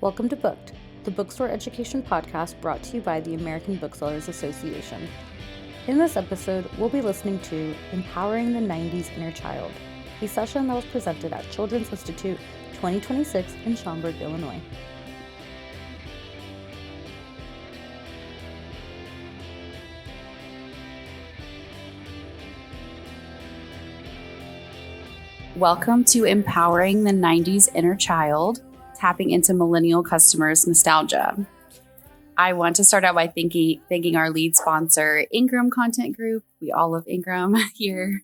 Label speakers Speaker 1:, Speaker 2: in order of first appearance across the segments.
Speaker 1: Welcome to Booked, the bookstore education podcast brought to you by the American Booksellers Association. In this episode, we'll be listening to Empowering the 90s Inner Child, a session that was presented at Children's Institute 2026 in Schaumburg, Illinois.
Speaker 2: Welcome to Empowering the 90s Inner Child, tapping into millennial customers' nostalgia. I want to start out by thanking our lead sponsor, Ingram Content Group. We all love Ingram here,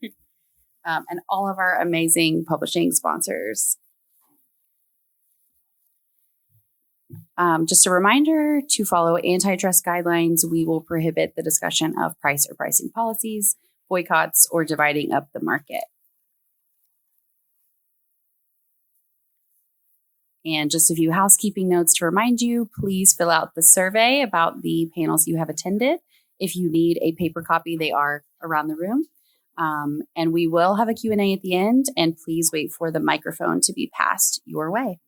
Speaker 2: and all of our amazing publishing sponsors. Just a reminder to follow antitrust guidelines. We will prohibit the discussion of price or pricing policies, boycotts, or dividing up the market. And just a few housekeeping notes to remind you, please fill out the survey about the panels you have attended. If you need a paper copy, they are around the room. And we will have a Q&A at the end, and please wait for the microphone to be passed your way.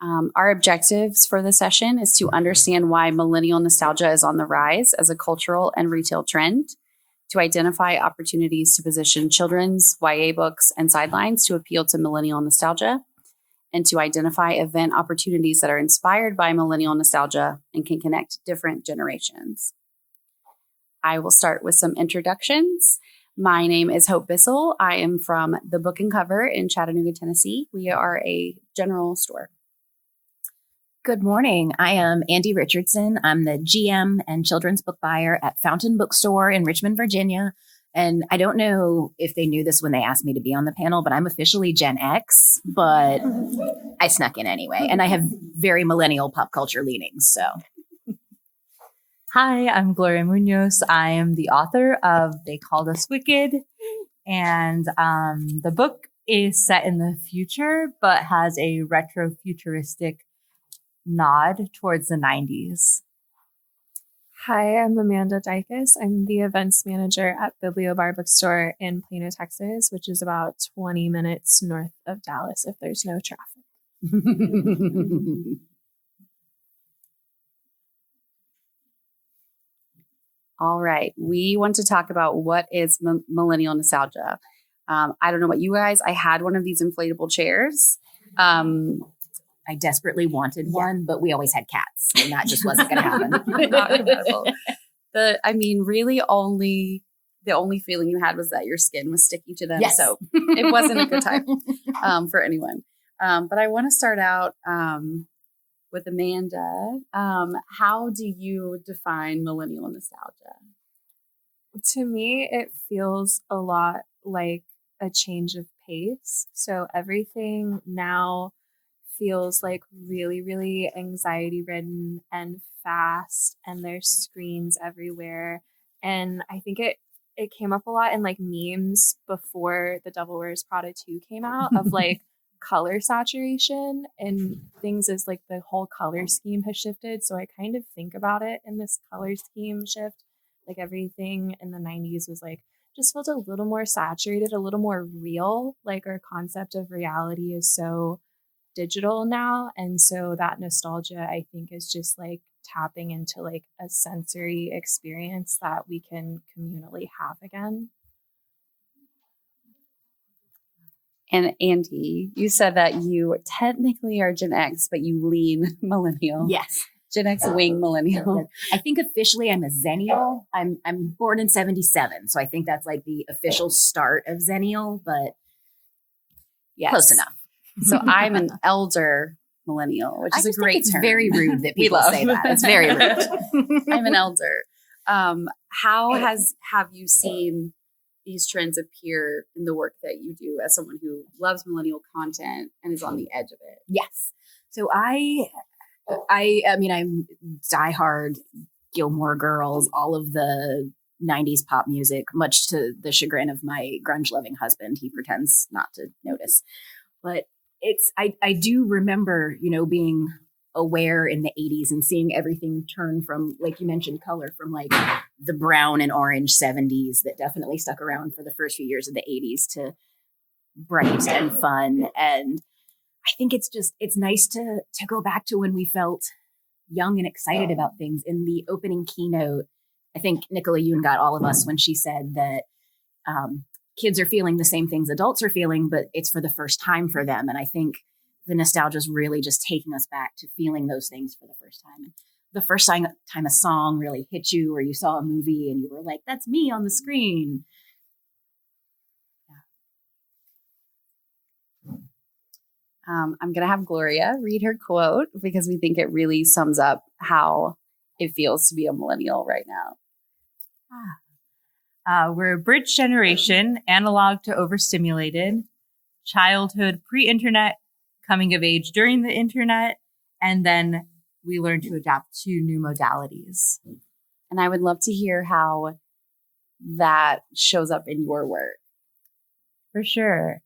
Speaker 2: Our objectives for the session is to understand why millennial nostalgia is on the rise as a cultural and retail trend, to identify opportunities to position children's YA books and sidelines to appeal to millennial nostalgia, and to identify event opportunities that are inspired by millennial nostalgia and can connect different generations. I will start with some introductions. My name is Hope Bissell. I am from The Book and Cover in Chattanooga, Tennessee. We are a general store.
Speaker 3: Good morning. I am Andy Richardson. I'm the GM and children's book buyer at Fountain Bookstore in Richmond, Virginia. And I don't know if they knew this when they asked me to be on the panel, but I'm officially Gen X, but I snuck in anyway. And I have very millennial pop culture leanings. So,
Speaker 4: hi, I'm Gloria Munoz. I am the author of They Called Us Wicked. And the book is set in the future, but has a retro-futuristic nod towards the 90s.
Speaker 5: Hi, I'm Amanda Dykes. I'm the events manager at Bibliobar Bookstore in Plano, Texas, which is about 20 minutes north of Dallas if there's no traffic.
Speaker 2: All right. We want to talk about what is millennial nostalgia. I don't know about you guys. I had one of these inflatable chairs.
Speaker 3: I desperately wanted one, but we always had cats, and that just wasn't going to happen.
Speaker 2: Not compatible. Really the only feeling you had was that your skin was sticky to them.
Speaker 3: Yes.
Speaker 2: So it wasn't a good time for anyone. But I want to start out with Amanda. How do you define millennial nostalgia?
Speaker 5: To me, it feels a lot like a change of pace. So everything now feels like really, really anxiety ridden and fast, and there's screens everywhere. And I think it came up a lot in like memes before The Devil Wears Prada 2 came out of like color saturation and things as like the whole color scheme has shifted. So I kind of think about it in this color scheme shift. Like everything in the 90s was like just felt a little more saturated, a little more real. Like our concept of reality is so digital now, and so that nostalgia I think is just like tapping into like a sensory experience that we can communally have again.
Speaker 2: And Andy, you said that you technically are Gen X, but you lean millennial.
Speaker 3: Yes.
Speaker 2: Gen X wing millennial.
Speaker 3: I think officially I'm a Zennial. I'm born in 1977, so I think that's like the official start of Zennial, but
Speaker 2: yes.
Speaker 3: Close enough.
Speaker 2: So I'm an elder millennial, which is a great
Speaker 3: it's
Speaker 2: term.
Speaker 3: Very rude that people say that. It's very rude.
Speaker 2: I'm an elder. How have you seen these trends appear in the work that you do as someone who loves millennial content and is on the edge of it?
Speaker 3: Yes. So I mean, I'm diehard Gilmore Girls, all of the 90s pop music, much to the chagrin of my grunge-loving husband. He pretends not to notice. But I do remember, being aware in the 80s and seeing everything turn from, like you mentioned, color from like the brown and orange 70s that definitely stuck around for the first few years of the 80s to bright and fun. And I think it's nice to go back to when we felt young and excited about things. In the opening keynote, I think Nicola Yoon got all of us when she said that kids are feeling the same things adults are feeling, but it's for the first time for them. And I think the nostalgia is really just taking us back to feeling those things for the first time. And the first time a song really hit you, or you saw a movie and you were like, that's me on the screen.
Speaker 2: I'm going to have Gloria read her quote because we think it really sums up how it feels to be a millennial right now.
Speaker 4: We're a bridge generation, analog to overstimulated, childhood pre-internet, coming of age during the internet, and then we learn to adapt to new modalities.
Speaker 2: And I would love to hear how that shows up in your work.
Speaker 4: For sure.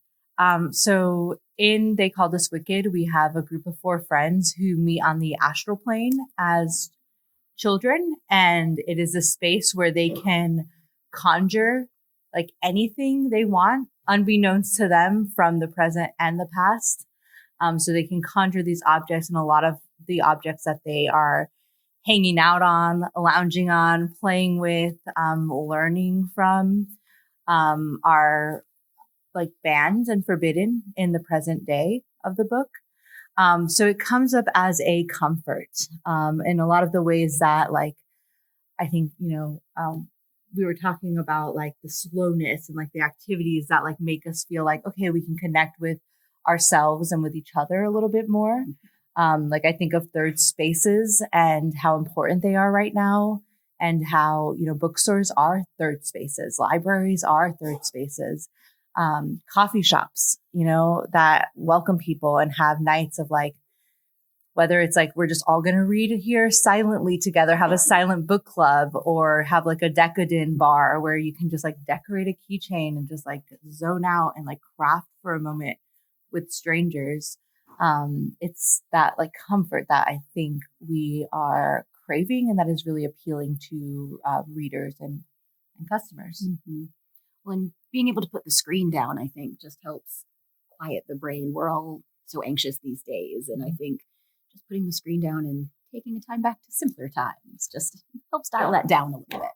Speaker 4: So in They Called Us Wicked, we have a group of 4 friends who meet on the astral plane as children, and it is a space where they can conjure like anything they want, unbeknownst to them, from the present and the past. So they can conjure these objects, and a lot of the objects that they are hanging out on, lounging on, playing with, learning from, are like banned and forbidden in the present day of the book. So it comes up as a comfort in a lot of the ways that, like, I think, we were talking about like the slowness and like the activities that like make us feel like, okay, we can connect with ourselves and with each other a little bit more. Like I think of third spaces and how important they are right now, and how, bookstores are third spaces, libraries are third spaces, coffee shops, that welcome people and have nights of like, whether it's like we're just all going to read here silently together, have a silent book club, or have like a decadent bar where you can just like decorate a keychain and just like zone out and like craft for a moment with strangers. It's that like comfort that I think we are craving, and that is really appealing to readers and customers.
Speaker 3: Mm-hmm. Well, and being able to put the screen down, I think, just helps quiet the brain. We're all so anxious these days, and I think just putting the screen down and taking a time back to simpler times just helps dial that down a little bit.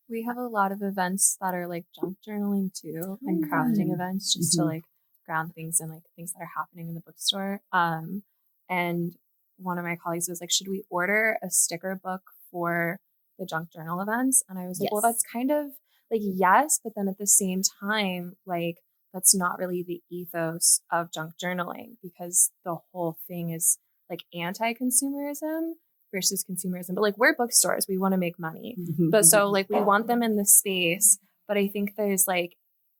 Speaker 5: We have a lot of events that are like junk journaling too, and crafting events just to like ground things and like things that are happening in the bookstore. And one of my colleagues was like, should we order a sticker book for the junk journal events? And I was like, well, that's kind of like, yes, but then at the same time, like, that's not really the ethos of junk journaling, because the whole thing is like anti-consumerism versus consumerism. But like, we're bookstores, we want to make money. But so like, we want them in the space. But I think there's like,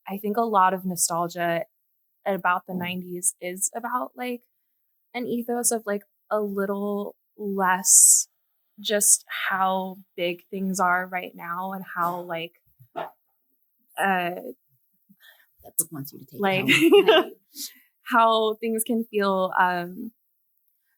Speaker 5: I think a lot of nostalgia about the 90s is about like an ethos of like a little less just how big things are right now, and how like
Speaker 3: that book wants you to take
Speaker 5: like how things can feel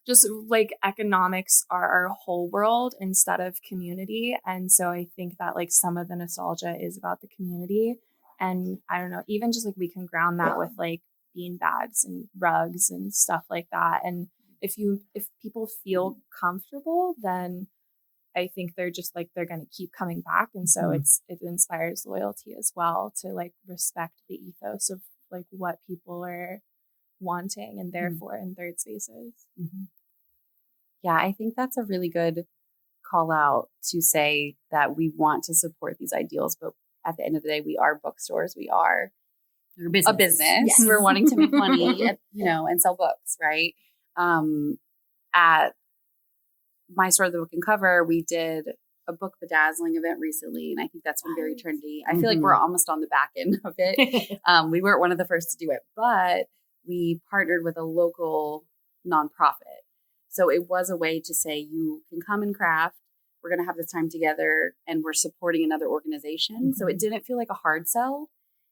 Speaker 5: just like economics are our whole world instead of community. And so I think that like some of the nostalgia is about the community. And I don't know, even just like we can ground that with like bean bags and rugs and stuff like that. And if people feel comfortable, then I think they're just like, they're going to keep coming back. And so it inspires loyalty as well, to like respect the ethos of like what people are wanting and therefore in third spaces.
Speaker 2: Yeah, I think that's a really good call out to say that we want to support these ideals, but at the end of the day, we are bookstores. We are a business. Yes. We're wanting to make money, and sell books, right? At my store, The Book and Cover, we did a book bedazzling event recently, and I think that's been very trendy. I feel like we're almost on the back end of it. We weren't one of the first to do it, but we partnered with a local nonprofit. So it was a way to say, you can come and craft. We're going to have this time together, and we're supporting another organization. So it didn't feel like a hard sell.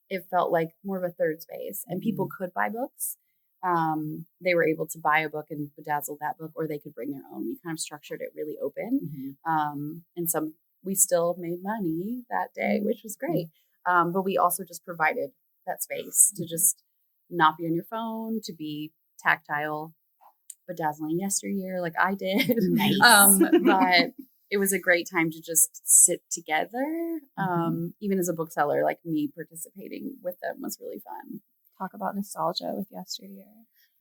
Speaker 2: It felt like more of a third space, and people could buy books. they were able to buy a book and bedazzle that book, or they could bring their own. We kind of structured it really open. And we still made money that day, which was great. But we also just provided that space to just not be on your phone, to be tactile, bedazzling yesteryear like I did.
Speaker 3: Nice.
Speaker 2: But it was a great time to just sit together. Even as a bookseller, like me participating with them was really fun.
Speaker 5: Talk about nostalgia with yesteryear.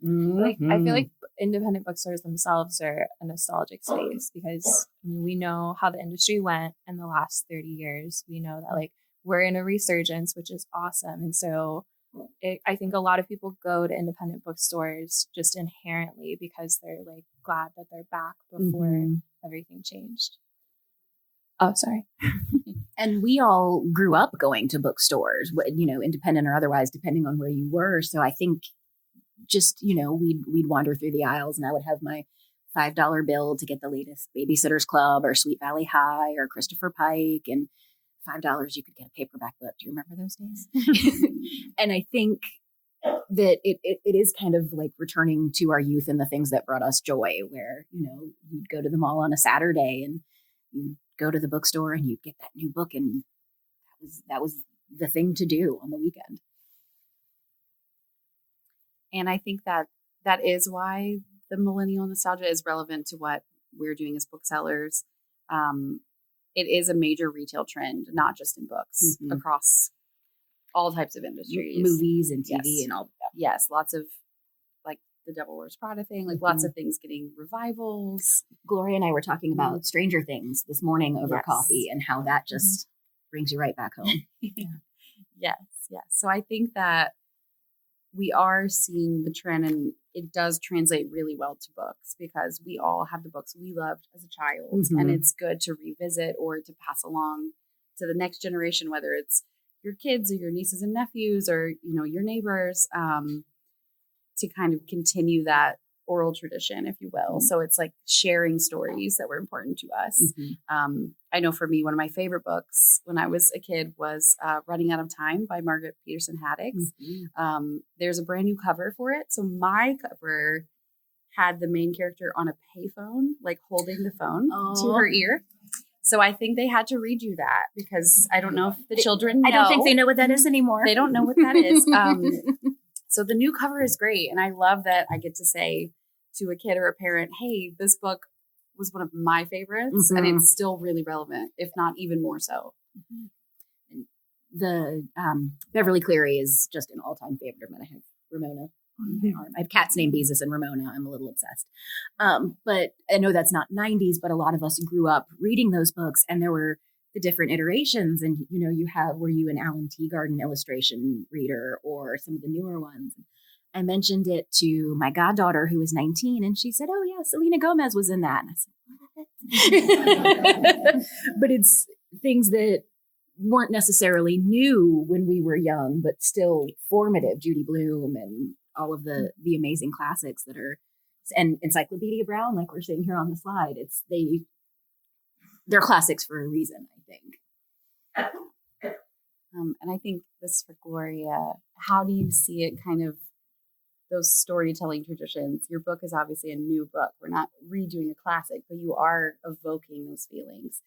Speaker 5: Like I feel like independent bookstores themselves are a nostalgic space because we know how the industry went in the last 30 years. We know that like we're in a resurgence, which is awesome. And so I think a lot of people go to independent bookstores just inherently because they're like glad that they're back before everything changed. Oh, sorry.
Speaker 3: And we all grew up going to bookstores, independent or otherwise, depending on where you were. So I think just, we'd wander through the aisles and I would have my $5 bill to get the latest Babysitter's Club or Sweet Valley High or Christopher Pike, and $5 you could get a paperback book. Do you remember those days? And I think that it is kind of like returning to our youth and the things that brought us joy, where, you'd go to the mall on a Saturday and you go to the bookstore and you'd get that new book, and that was the thing to do on the weekend.
Speaker 2: And I think that is why the millennial nostalgia is relevant to what we're doing as booksellers. It is a major retail trend, not just in books, across all types of industries.
Speaker 3: Movies and TV and all of that.
Speaker 2: Yes, lots of like the Devil Wears Prada thing, like lots of things getting revivals.
Speaker 3: Gloria and I were talking about Stranger Things this morning over coffee and how that just brings you right back home.
Speaker 2: Yes. So I think that we are seeing the trend, and it does translate really well to books because we all have the books we loved as a child, and it's good to revisit or to pass along to the next generation, whether it's your kids or your nieces and nephews or, your neighbors, to kind of continue that oral tradition, if you will. So it's like sharing stories that were important to us. I know for me, one of my favorite books when I was a kid was Running Out of Time by Margaret Peterson Haddix. There's a brand new cover for it. So my cover had the main character on a payphone, like holding the phone to her ear. So I think they had to redo that because I don't know if the children know.
Speaker 3: I don't think they know what that is anymore.
Speaker 2: They don't know what that is. So the new cover is great. And I love that I get to say to a kid or a parent, hey, this book was one of my favorites and it's still really relevant, if not even more so.
Speaker 3: The Beverly Cleary is just an all-time favorite of mine. I have Ramona on my arm. I have cats named Beezus and Ramona. I'm a little obsessed. But I know that's not 90s, but a lot of us grew up reading those books, and there were the different iterations. And, were you an Alan Teagarden illustration reader or some of the newer ones? I mentioned it to my goddaughter who was 19, and she said, oh yeah, Selena Gomez was in that. And I said, what? But it's things that weren't necessarily new when we were young, but still formative. Judy Blume and all of the amazing classics that are, and Encyclopedia Brown, like we're seeing here on the slide. They're classics for a reason, I think.
Speaker 2: And I think this is for Gloria. How do you see it kind of those storytelling traditions? Your book is obviously a new book. We're not redoing a classic, but you are evoking those feelings.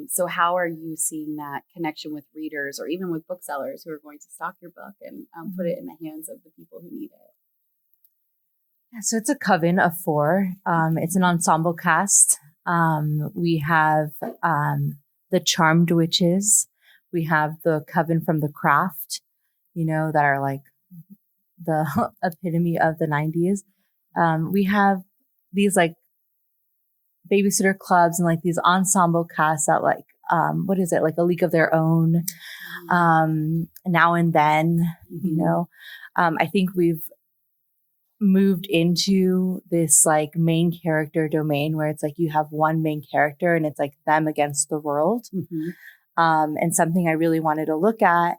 Speaker 2: So how are you seeing that connection with readers or even with booksellers who are going to stock your book and put it in the hands of the people who need it?
Speaker 4: Yeah, so it's a coven of 4. It's an ensemble cast. We have the Charmed Witches. We have the coven from The Craft, that are like the epitome of the 90s. We have these like babysitter clubs and like these ensemble casts that like, what is it? Like A League of Their Own, Now and Then, I think we've moved into this like main character domain where it's like you have one main character and it's like them against the world. And something I really wanted to look at,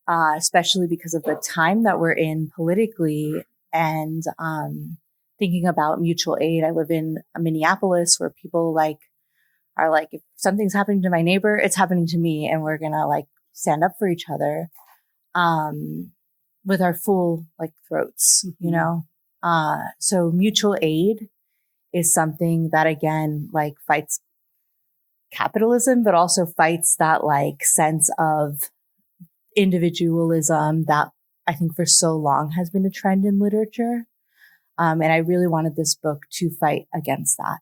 Speaker 4: especially because of the time that we're in politically and thinking about mutual aid. I live in Minneapolis where people are like, if something's happening to my neighbor, it's happening to me, and we're gonna like stand up for each other. with our full like throats, you know? So mutual aid is something that again, like fights capitalism, but also fights that like sense of individualism that I think for so long has been a trend in literature. And I really wanted this book to fight against that.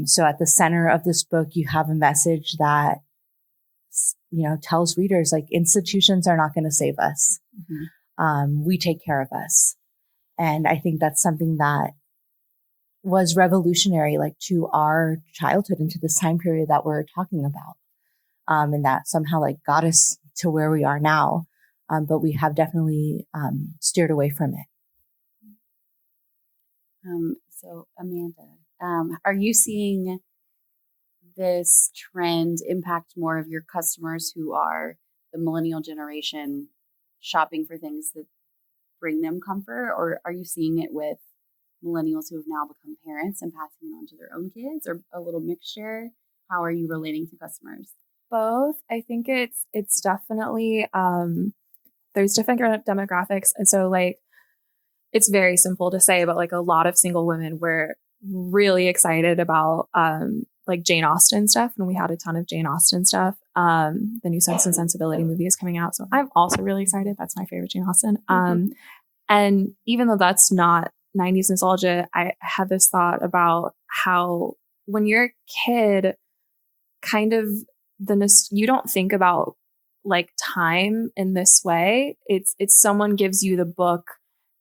Speaker 4: So at the center of this book, you have a message that, you know, tells readers like institutions are not going to save us. We take care of us. And I think that's something that was revolutionary, like to our childhood and to this time period that we're talking about. And that somehow like got us to where we are now. But we have definitely steered away from it.
Speaker 2: So Amanda, are you seeing this trend impact more of your customers who are the millennial generation shopping for things that bring them comfort? Or are you seeing it with millennials who have now become parents and passing it on to their own kids, or a little mixture? How are you relating to customers?
Speaker 5: Both. I think it's definitely there's different demographics, and so like it's very simple to say, but like a lot of single women were really excited about like Jane Austen stuff, and we had a ton of Jane Austen stuff. The new Sense and Sensibility movie is coming out, so I'm also really excited. That's my favorite Jane Austen. And even though that's not 90s nostalgia, I had this thought about how when you're a kid, kind of you don't think about like time in this way. It's someone gives you the book,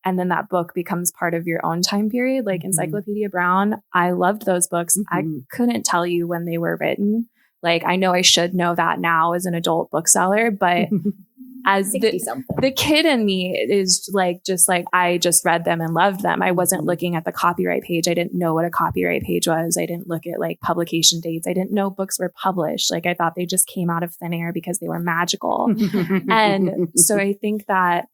Speaker 5: and then that book becomes part of your own time period. Like Encyclopedia Brown, I loved those books. I couldn't tell you when they were written. Like, I know I should know that now as an adult bookseller, but as the kid in me is like, just like, I just read them and loved them. I wasn't looking at the copyright page. I didn't know what a copyright page was. I didn't look at like publication dates. I didn't know books were published. Like, I thought they just came out of thin air because they were magical. And so I think that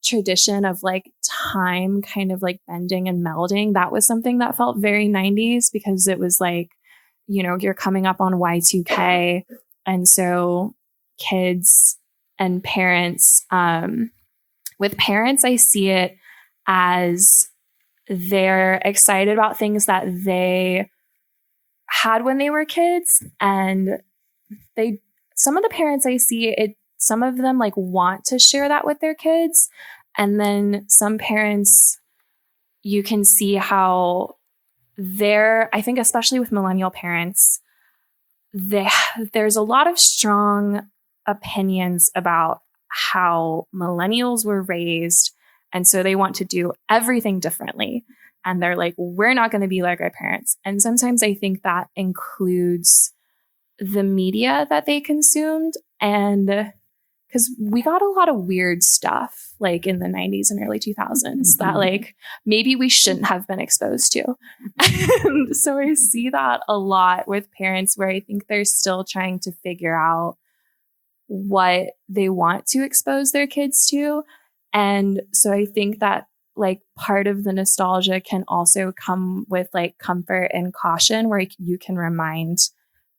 Speaker 5: tradition of like time kind of like bending and melding, that was something that felt very 90s, because it was like, you know, you're coming up on Y2K. And so kids and parents, with parents, I see it as they're excited about things that they had when they were kids. And some of the parents I see it, some of them like want to share that with their kids. And then some parents, you can see how I think especially with millennial parents, there's a lot of strong opinions about how millennials were raised. And so they want to do everything differently. And they're like, we're not going to be like our parents. And sometimes I think that includes the media that they consumed. And because we got a lot of weird stuff like in the 90s and early 2000s that like maybe we shouldn't have been exposed to. And so I see that a lot with parents, where I think they're still trying to figure out what they want to expose their kids to. And so I think that like part of the nostalgia can also come with like comfort and caution, where you can remind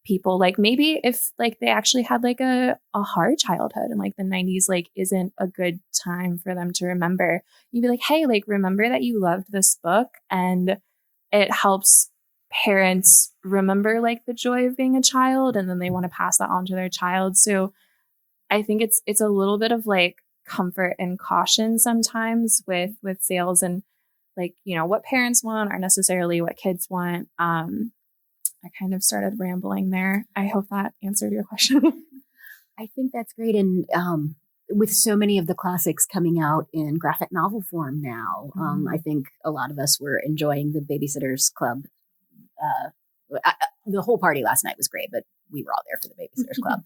Speaker 5: people like maybe if like they actually had like a hard childhood and like the 90s like isn't a good time for them to remember, you'd be like, hey, like remember that you loved this book, and it helps parents remember like the joy of being a child, and then they want to pass that on to their child. So I think it's a little bit of like comfort and caution sometimes with sales, and like, you know, what parents want aren't necessarily what kids want. I kind of started rambling there. I hope that answered your question.
Speaker 3: I think that's great. And with so many of the classics coming out in graphic novel form now, I think a lot of us were enjoying the Babysitters Club. The whole party last night was great, but we were all there for the Babysitters Club.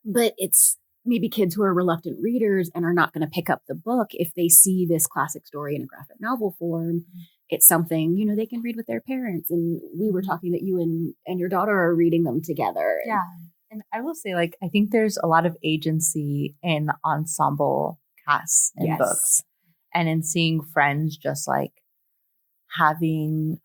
Speaker 3: But it's maybe kids who are reluctant readers and are not going to pick up the book. If they see this classic story in a graphic novel form, it's something, you know, they can read with their parents. And we were talking that you and your daughter are reading them together.
Speaker 4: Yeah. And I will say, like, I think there's a lot of agency in ensemble casts and books, and in seeing friends just like having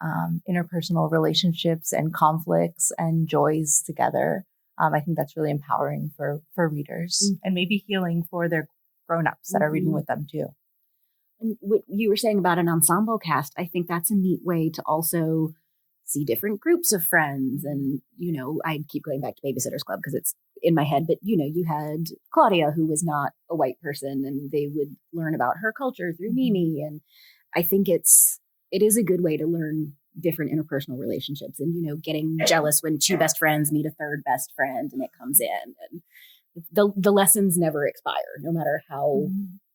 Speaker 4: interpersonal relationships and conflicts and joys together. I think that's really empowering for readers and maybe healing for their grown-ups that are reading with them too.
Speaker 3: And what you were saying about an ensemble cast, I think that's a neat way to also see different groups of friends. And, I keep going back to Babysitter's Club because it's in my head, but, you had Claudia, who was not a white person, and they would learn about her culture through Mimi. And I think it is a good way to learn different interpersonal relationships and, getting jealous when two best friends meet a third best friend and it comes in. And the lessons never expire, no matter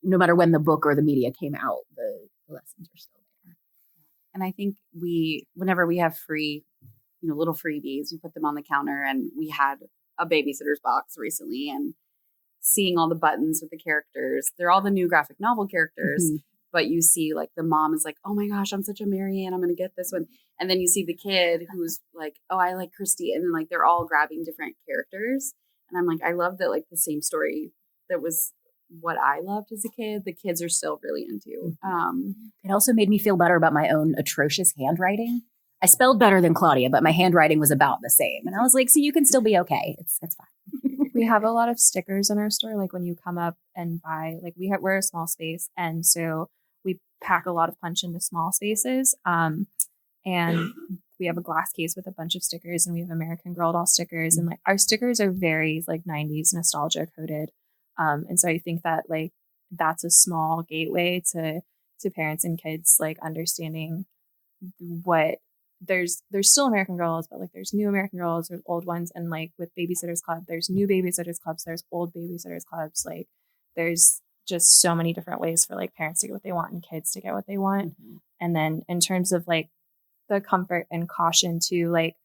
Speaker 3: no matter when the book or the media came out, the lessons are still there.
Speaker 2: And I think whenever we have free, little freebies, we put them on the counter, and we had a babysitter's box recently, and seeing all the buttons with the characters, they're all the new graphic novel characters. But you see, like, the mom is like, oh my gosh, I'm such a Marianne, I'm going to get this one. And then you see the kid who's like, oh, I like Christy. And then, like, they're all grabbing different characters. And I'm like, I love that, like, the same story that was what I loved as a kid, the kids are still really into.
Speaker 3: It also made me feel better about my own atrocious handwriting. I spelled better than Claudia, but my handwriting was about the same. And I was like, so you can still be okay. It's fine.
Speaker 5: We have a lot of stickers in our store. Like, when you come up and buy, like, we're a small space. And so we pack a lot of punch into small spaces. And we have a glass case with a bunch of stickers, and we have American Girl doll stickers. And, like, our stickers are very, like, 90s nostalgia coded. And so I think that, like, that's a small gateway to parents and kids, like, understanding what there's still American Girls, but, like, there's new American Girls, there's old ones. And, like, with Babysitters Club, there's new Babysitters Clubs, there's old Babysitters Clubs. Like, there's just so many different ways for, like, parents to get what they want and kids to get what they want. And then in terms of, like, the comfort and caution too, like,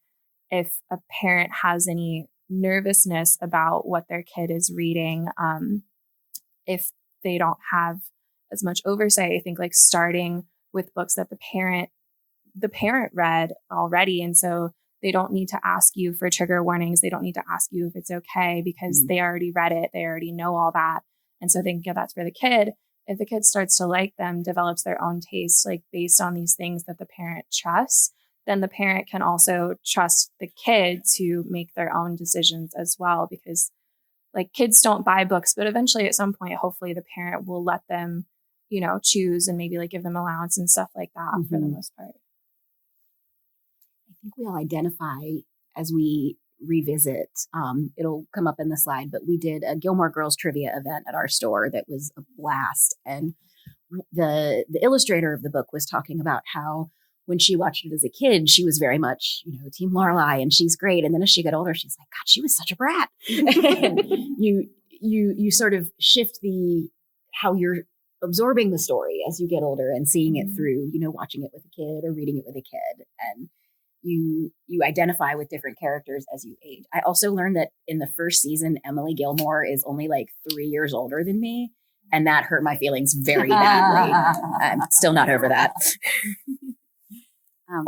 Speaker 5: if a parent has any nervousness about what their kid is reading, if they don't have as much oversight, I think, like, starting with books that the parent read already, and so they don't need to ask you for trigger warnings, they don't need to ask you if it's okay, because they already read it, they already know all that. And so they can give that for the kid. If the kid starts to like them, develops their own taste, like, based on these things that the parent trusts, then the parent can also trust the kid to make their own decisions as well. Because, like, kids don't buy books, but eventually at some point, hopefully the parent will let them, choose and maybe, like, give them allowance and stuff like that for the most part.
Speaker 3: I think we all identify as we revisit. It'll come up in the slide, but we did a Gilmore Girls trivia event at our store that was a blast. And the illustrator of the book was talking about how when she watched it as a kid, she was very much, Team Lorelai, and she's great. And then as she got older, she's like, God, she was such a brat. And you sort of shift how you're absorbing the story as you get older and seeing it through, watching it with a kid or reading it with a kid. And you identify with different characters as you age. I also learned that in the first season, Emily Gilmore is only like 3 years older than me. And that hurt my feelings very badly. I'm still not over that.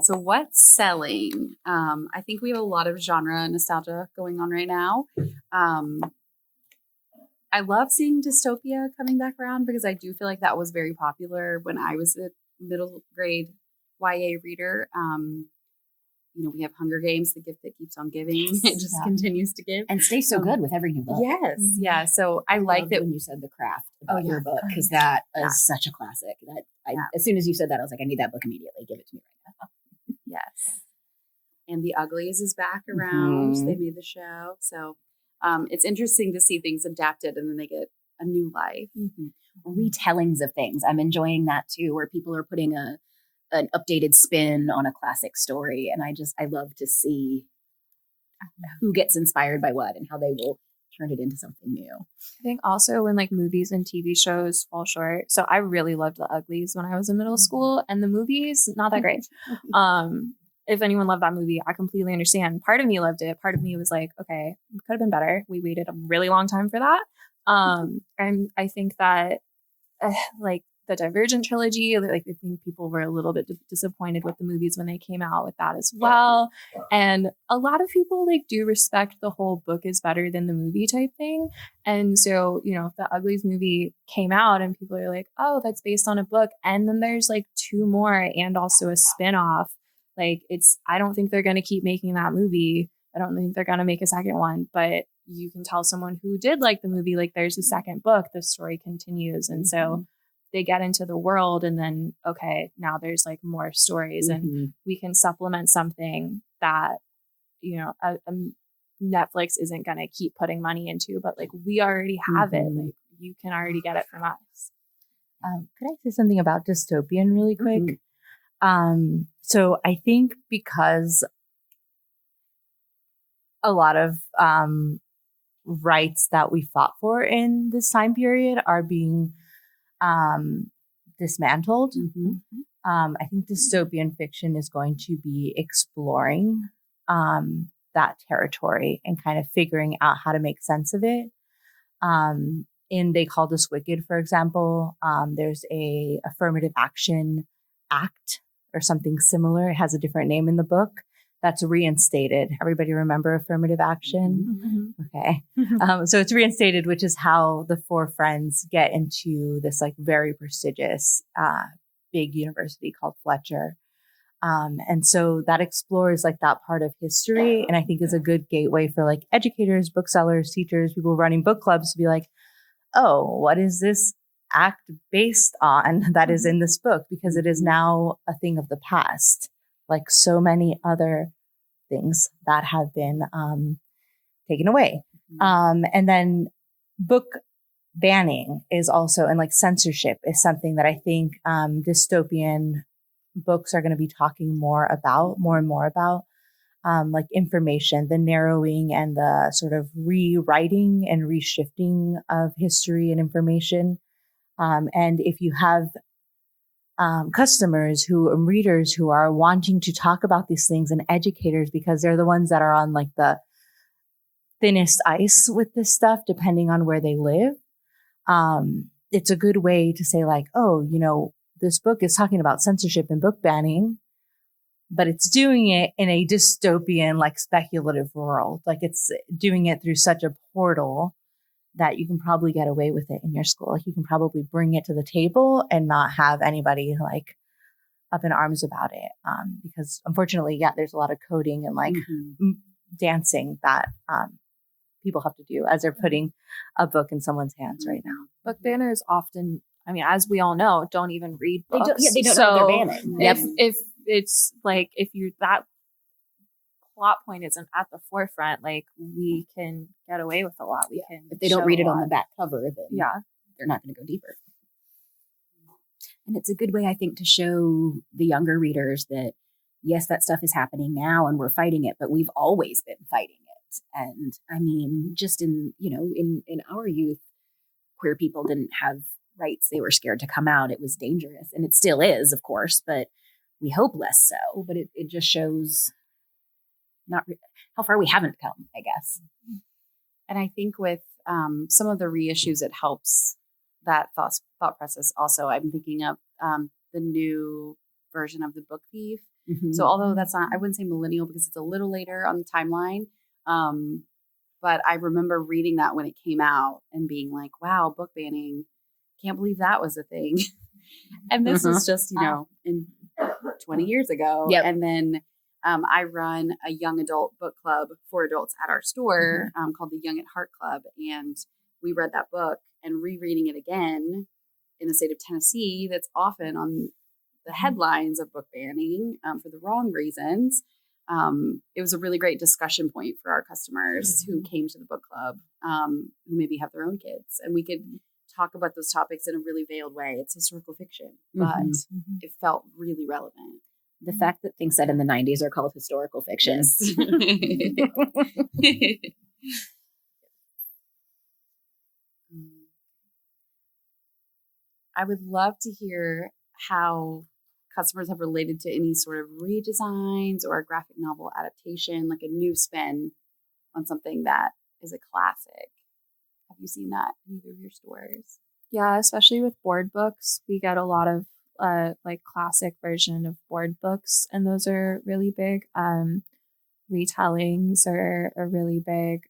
Speaker 2: So what's selling? I think we have a lot of genre nostalgia going on right now. I love seeing dystopia coming back around, because I do feel like that was very popular when I was a middle grade YA reader. We have Hunger Games, The Gift That Keeps on Giving. It just continues to give.
Speaker 3: And stays so good with every new book.
Speaker 2: Yes. Yeah. So I like that
Speaker 3: when you said The Craft about your book, because that is such a classic. As soon as you said that, I was like, I need that book immediately. Give it to me right now.
Speaker 2: Yes. And The Uglies is back around. They made the show. So it's interesting to see things adapted and then they get a new life.
Speaker 3: Retellings of things. I'm enjoying that too, where people are putting an updated spin on a classic story. And I love to see who gets inspired by what and how they will turn it into something new.
Speaker 5: I think also when, like, movies and TV shows fall short. So I really loved The Uglies when I was in middle school, and the movies, not that great. If anyone loved that movie, I completely understand. Part of me loved it. Part of me was like, okay, it could have been better. We waited a really long time for that. And I think that like the Divergent trilogy, like, I think people were a little bit disappointed with the movies when they came out with that as well. And a lot of people, like, do respect the whole book is better than the movie type thing. And so, if the Uglies movie came out and people are like, oh, that's based on a book, and then there's like 2 more and also a spinoff, like, I don't think they're going to keep making that movie I don't think they're going to make a second one, but you can tell someone who did like the movie, like there's a second book, the story continues. And so they get into the world and then, okay, now there's like more stories and we can supplement something that, you know, a Netflix isn't going to keep putting money into, but like we already have it. Like you can already get it from us.
Speaker 4: Could I say something about dystopian really quick? So I think because a lot of rights that we fought for in this time period are being dismantled. I think dystopian fiction is going to be exploring that territory and kind of figuring out how to make sense of it. In They Called Us Wicked, for example, there's a affirmative action act or something similar. It has a different name in the book that's reinstated. Everybody remember affirmative action? Okay. So it's reinstated, which is how the four friends get into this like very prestigious big university called Fletcher. And so that explores like that part of history. And I think is a good gateway for like educators, booksellers, teachers, people running book clubs to be like, oh, what is this act based on that is in this book? Because it is now a thing of the past, like so many other things that have been taken away. And then book banning is also, and like censorship is something that I think dystopian books are going to be talking more and more about, like information, the narrowing and the sort of rewriting and reshifting of history and information. And if you have customers readers who are wanting to talk about these things, and educators, because they're the ones that are on like the thinnest ice with this stuff, depending on where they live. It's a good way to say like, oh, you know, this book is talking about censorship and book banning, but it's doing it in a dystopian, like speculative world. Like it's doing it through such a portal that you can probably get away with it in your school. Like you can probably bring it to the table and not have anybody like up in arms about it. Because unfortunately, yeah, there's a lot of coding and like dancing that people have to do as they're putting a book in someone's hands right now.
Speaker 5: Book banners often, I mean, as we all know, don't even read books.
Speaker 3: They don't know what they're banning.
Speaker 5: If it's like, if you that plot point isn't at the forefront, like we can get away with a lot. We can,
Speaker 3: if they don't read it on the back cover, then they're not going to go deeper. And it's a good way, I think, to show the younger readers that yes, that stuff is happening now and we're fighting it, but we've always been fighting it. And I mean, just in our youth, queer people didn't have rights. They were scared to come out. It was dangerous. And it still is, of course, but we hope less so. But it just shows how far we haven't come, I guess.
Speaker 2: And I think with some of the reissues, it helps that thought process. Also, I'm thinking of the new version of The Book Thief. So although that's not, I wouldn't say millennial because it's a little later on the timeline. But I remember reading that when it came out and being like, wow, book banning, can't believe that was a thing. And this is just, in 20 years ago.
Speaker 3: Yep.
Speaker 2: And then I run a young adult book club for adults at our store called the Young at Heart Club. And we read that book, and rereading it again in the state of Tennessee, that's often on the headlines of book banning for the wrong reasons. It was a really great discussion point for our customers who came to the book club, who maybe have their own kids, and we could talk about those topics in a really veiled way. It's historical fiction, but it felt really relevant.
Speaker 3: The fact that things said in the 90s are called historical fiction.
Speaker 2: Yes. I would love to hear how customers have related to any sort of redesigns or a graphic novel adaptation, like a new spin on something that is a classic. Have you seen that in either of your stores?
Speaker 5: Yeah, especially with board books, we get a lot of like classic version of board books, and those are really big. Retellings are really big.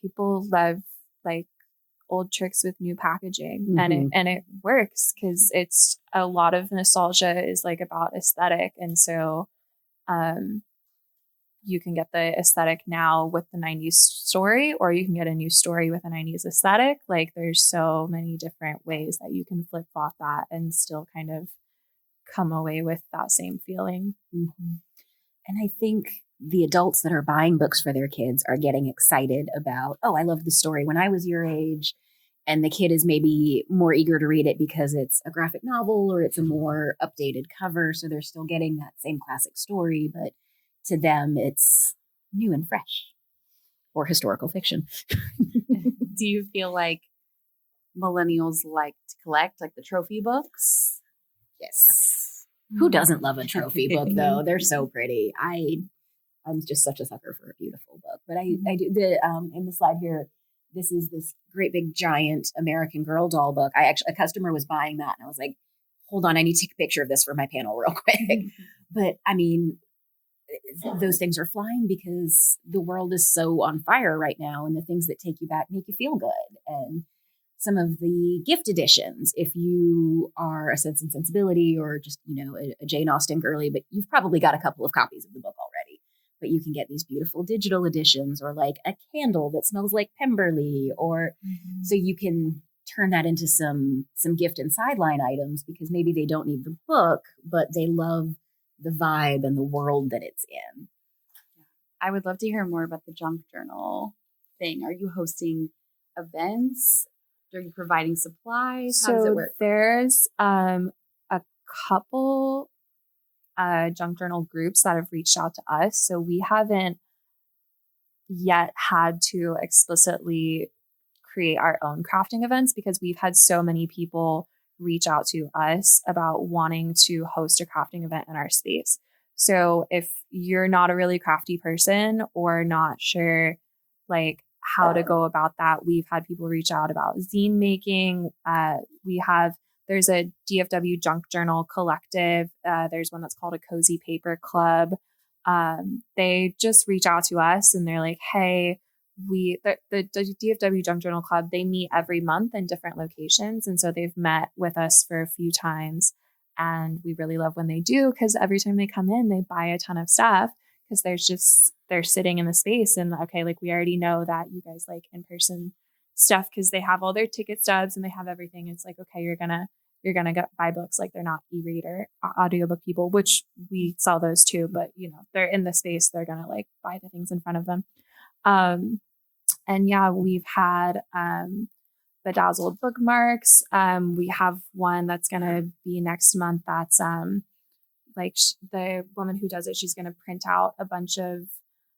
Speaker 5: People love like old tricks with new packaging, and it works because it's a lot of nostalgia is like about aesthetic, and so you can get the aesthetic now with the 90s story, or you can get a new story with a 90s aesthetic. Like there's so many different ways that you can flip flop that and still kind of come away with that same feeling.
Speaker 3: Mm-hmm. And I think the adults that are buying books for their kids are getting excited about, oh, I love the story when I was your age. And the kid is maybe more eager to read it because it's a graphic novel or it's a more updated cover. So they're still getting that same classic story, but to them, it's new and fresh, or historical fiction.
Speaker 2: Do you feel like millennials like to collect like the trophy books?
Speaker 3: Yes. Who doesn't love a trophy book though? They're so pretty. I'm just such a sucker for a beautiful book. But I do in the slide here, this is this great big giant American Girl doll book. A customer was buying that and I was like, hold on, I need to take a picture of this for my panel real quick. But I mean, those things are flying because the world is so on fire right now, and the things that take you back make you feel good. And some of the gift editions, if you are a Sense and Sensibility or just, a Jane Austen girly, but you've probably got a couple of copies of the book already, but you can get these beautiful digital editions, or like a candle that smells like Pemberley, or so you can turn that into some gift and sideline items, because maybe they don't need the book, but they love the vibe and the world that it's in.
Speaker 2: I would love to hear more about the junk journal thing. Are you hosting events? Are you providing supplies? How does it work?
Speaker 5: There's a couple junk journal groups that have reached out to us. So we haven't yet had to explicitly create our own crafting events, because we've had so many people reach out to us about wanting to host a crafting event in our space. So if you're not a really crafty person or not sure like how to go about that, we've had people reach out about zine making. There's a DFW junk journal collective. There's one that's called a Cozy Paper Club. They just reach out to us and they're like, hey, the DFW Junk Journal Club, they meet every month in different locations. And so they've met with us for a few times. And we really love when they do, because every time they come in, they buy a ton of stuff, because they're sitting in the space and okay, like we already know that you guys like in-person stuff, because they have all their ticket stubs and they have everything. It's like, okay, you're gonna buy books. Like they're not e-reader audiobook people, which we sell those too, but they're in the space, they're gonna like buy the things in front of them. And yeah, we've had bedazzled bookmarks. We have one that's going to be next month. That's the woman who does it, she's going to print out a bunch of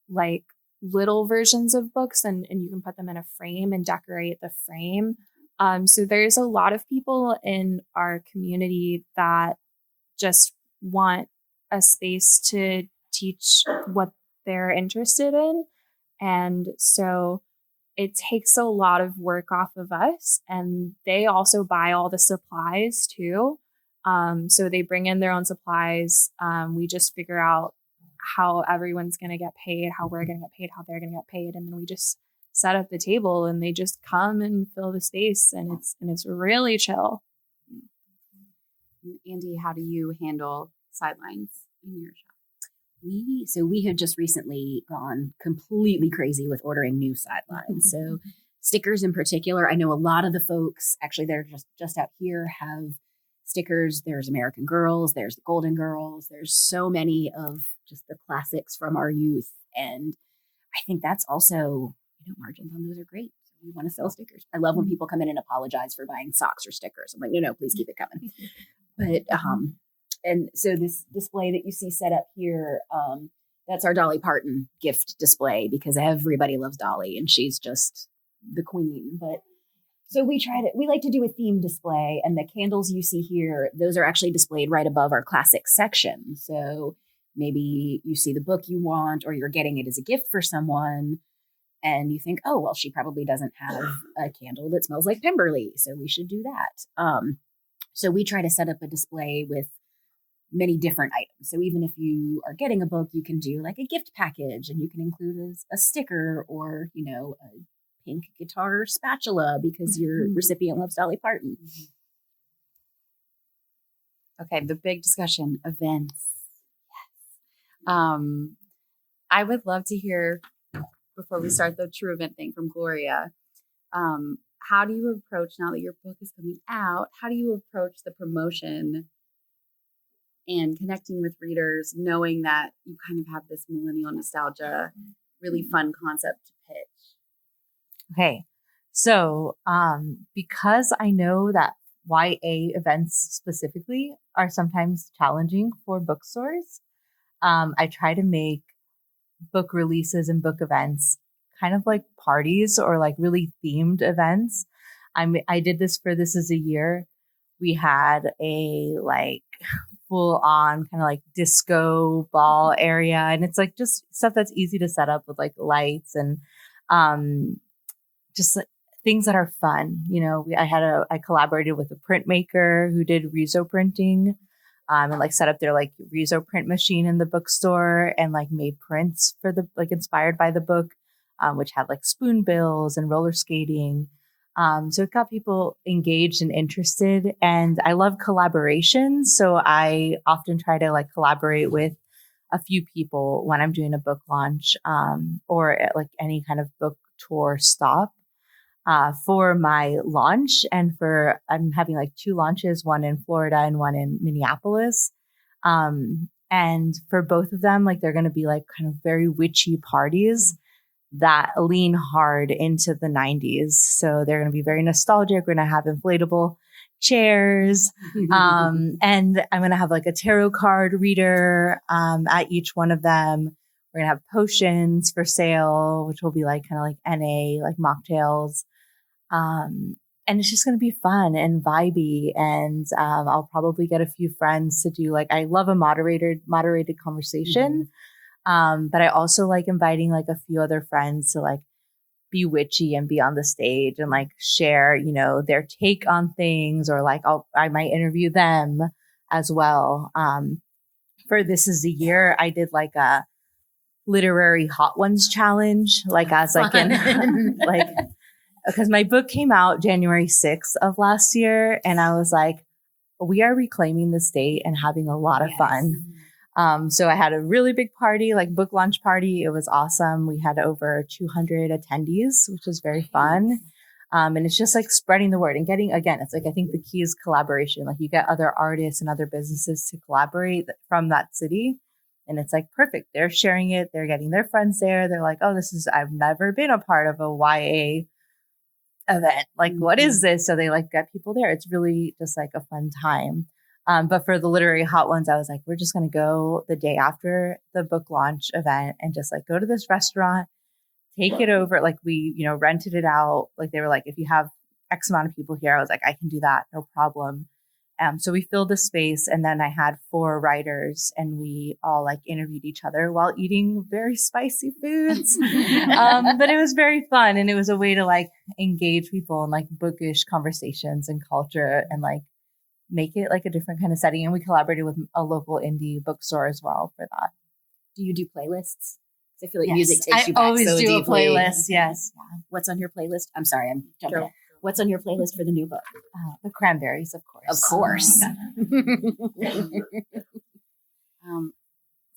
Speaker 5: like little versions of books, and you can put them in a frame and decorate the frame. So there's a lot of people in our community that just want a space to teach what they're interested in. And so it takes a lot of work off of us, and they also buy all the supplies too. So they bring in their own supplies. We just figure out how everyone's going to get paid, how we're going to get paid, how they're going to get paid. And then we just set up the table and they just come and fill the space, and it's really chill.
Speaker 2: Andy, how do you handle sidelines in your shop?
Speaker 3: We have just recently gone completely crazy with ordering new sidelines. So stickers in particular, I know a lot of the folks, actually they're just out here, have stickers. There's American Girls, there's the Golden Girls, there's so many of just the classics from our youth. And I think that's also, margins on those are great. We want to sell stickers. I love when people come in and apologize for buying socks or stickers. I'm like, no, please keep it coming. But and so this display that you see set up here, that's our Dolly Parton gift display, because everybody loves Dolly and she's just the queen. But so we like to do a theme display, and the candles you see here, those are actually displayed right above our classic section. So maybe you see the book you want, or you're getting it as a gift for someone, and you think, oh, well, she probably doesn't have a candle that smells like Pemberley, so we should do that. So we try to set up a display with many different items. So even if you are getting a book, you can do like a gift package, and you can include a sticker, or, a pink guitar spatula because your recipient loves Dolly Parton.
Speaker 2: Okay, the big discussion, events. Yes. I would love to hear, before we start the true event thing, from Gloria. How do you approach, now that your book is coming out, how do you approach the promotion and connecting with readers, knowing that you kind of have this millennial nostalgia, really fun concept to pitch?
Speaker 4: Okay. So, because I know that YA events specifically are sometimes challenging for bookstores, I try to make book releases and book events kind of like parties or like really themed events. I did this for This Is a Year. We had a like full on kind of like disco ball area, and it's like just stuff that's easy to set up with like lights and just things that are fun. You know, I collaborated with a printmaker who did Rezo printing, and like set up their like Rezo print machine in the bookstore and like made prints for the, like inspired by the book, which had like spoonbills and roller skating. So it got people engaged and interested, and I love collaboration. So I often try to like collaborate with a few people when I'm doing a book launch, or at like any kind of book tour stop. For my launch, and I'm having like 2 launches, one in Florida and one in Minneapolis. And for both of them, like they're going to be like kind of very witchy parties that lean hard into the 90s. So they're going to be very nostalgic. We're going to have inflatable chairs. And I'm going to have like a tarot card reader, at each one of them. We're going to have potions for sale, which will be like kind of like NA, like mocktails. And it's just going to be fun and vibey. And I'll probably get a few friends to do, like, I love a moderated conversation. But I also like inviting like a few other friends to like be witchy and be on the stage and like share, you know, their take on things, or like I might interview them as well. For This Is a Year, I did like a literary hot ones challenge, like as like in like, because my book came out January 6th of last year, and I was like, we are reclaiming the state and having a lot of fun. So I had a really big party, like book launch party. It was awesome. We had over 200 attendees, which was very fun. And it's just like spreading the word and getting, again, it's like, I think the key is collaboration. Like you get other artists and other businesses to collaborate from that city. And it's like, perfect. They're sharing it. They're getting their friends there. They're like, oh, I've never been a part of a YA event. Like, what is this? So they like get people there. It's really just like a fun time. But for the literary hot ones, I was like, we're just going to go the day after the book launch event and just like go to this restaurant, take it over. Like we, you know, rented it out. Like they were like, if you have X amount of people here, I was like, I can do that. No problem. So we filled the space, and then I had 4 writers, and we all like interviewed each other while eating very spicy foods. But it was very fun, and it was a way to like engage people in like bookish conversations and culture, and like make it like a different kind of setting. And we collaborated with a local indie bookstore as well for that.
Speaker 3: Do you do playlists? I feel like music takes you
Speaker 4: I
Speaker 3: back
Speaker 4: always
Speaker 3: so
Speaker 4: do
Speaker 3: deeply.
Speaker 4: a playlist. Yes.
Speaker 3: What's on your playlist? I'm sorry, I'm jumping in. What's on your playlist for the new book?
Speaker 4: The Cranberries, of course.
Speaker 3: Of course.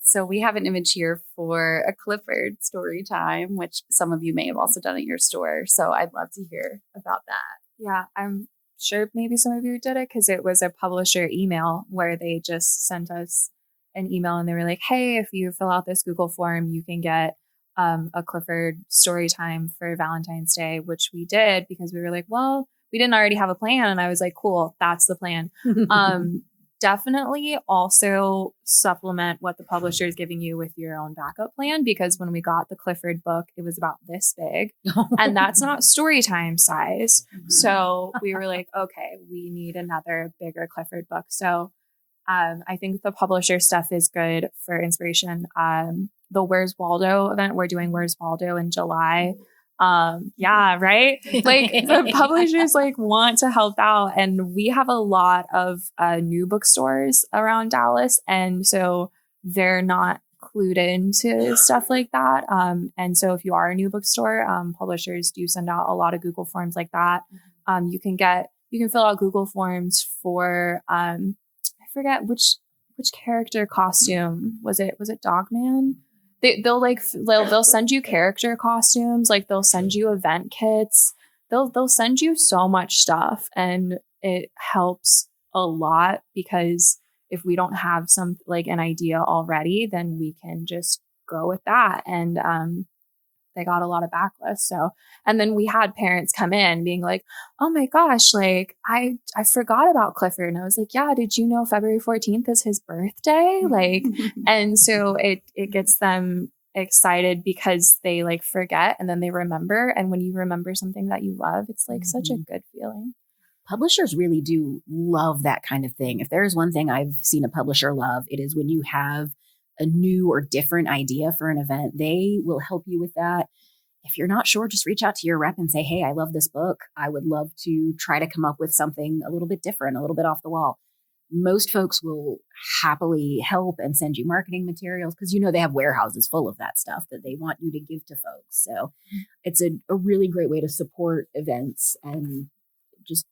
Speaker 2: So we have an image here for a Clifford story time, which some of you may have also done at your store. So I'd love to hear about that.
Speaker 5: Yeah, I'm sure maybe some of you did it because it was a publisher email where they just sent us an email and they were like, hey, if you fill out this Google form, you can get a Clifford story time for Valentine's Day, which we did because we were like, well, we didn't already have a plan. And I was like, cool, that's the plan. Definitely also supplement what the publisher is giving you with your own backup plan, because when we got the Clifford book, it was about this big and that's not story time size. So we were like, okay, we need another bigger Clifford book. So I think the publisher stuff is good for inspiration. The Where's Waldo event, we're doing Where's Waldo in July. Yeah, right. Like the publishers like want to help out, and we have a lot of new bookstores around Dallas, and so they're not clued into stuff like that. And so if you are a new bookstore, publishers do send out a lot of Google forms like that. You can fill out Google forms for I forget which character costume was it Dogman they'll send you character costumes, like they'll send you event kits. They'll send you so much stuff, and it helps a lot because if we don't have some like an idea already, then we can just go with that. And they got a lot of backlash. So, and then we had parents come in being like, "Oh my gosh, like I forgot about Clifford." And I was like, "Yeah, did you know February 14th is his birthday?" Like, and so it gets them excited because they like forget and then they remember. And when you remember something that you love, it's like such a good feeling.
Speaker 3: Publishers really do love that kind of thing. If there's one thing I've seen a publisher love, it is when you have a new or different idea for an event. They will help you with that. If you're not sure, just reach out to your rep and say, "Hey, I love this book. I would love to try to come up with something a little bit different, a little bit off the wall." Most folks will happily help and send you marketing materials because, they have warehouses full of that stuff that they want you to give to folks. So it's a really great way to support events and just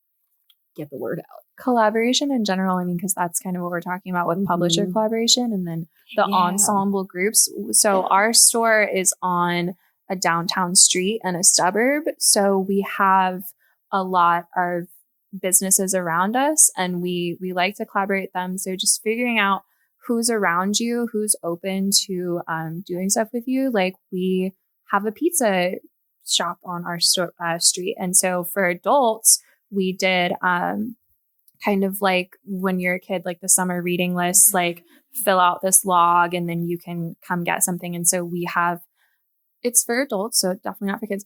Speaker 3: get the word out.
Speaker 5: Collaboration in general, I mean, because that's kind of what we're talking about with publisher collaboration and then the ensemble groups. So our store is on a downtown street and a suburb. So we have a lot of businesses around us and we like to collaborate with them. So just figuring out who's around you, who's open to doing stuff with you. Like we have a pizza shop on our street. And so for adults, we did kind of like when you're a kid, like the summer reading list, like fill out this log and then you can come get something. And so we have, it's for adults, so definitely not for kids.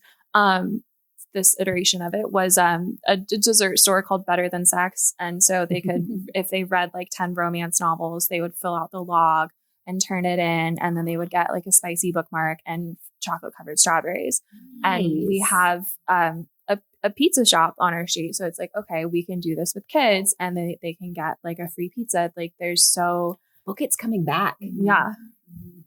Speaker 5: This iteration of it was a dessert store called Better Than Sex. And so they could, if they read like 10 romance novels, they would fill out the log and turn it in. And then they would get like a spicy bookmark and chocolate covered strawberries. Nice. And we have a pizza shop on our street. So it's like, okay, we can do this with kids and they can get like a free pizza. Like there's
Speaker 3: book it's coming back.
Speaker 5: Yeah.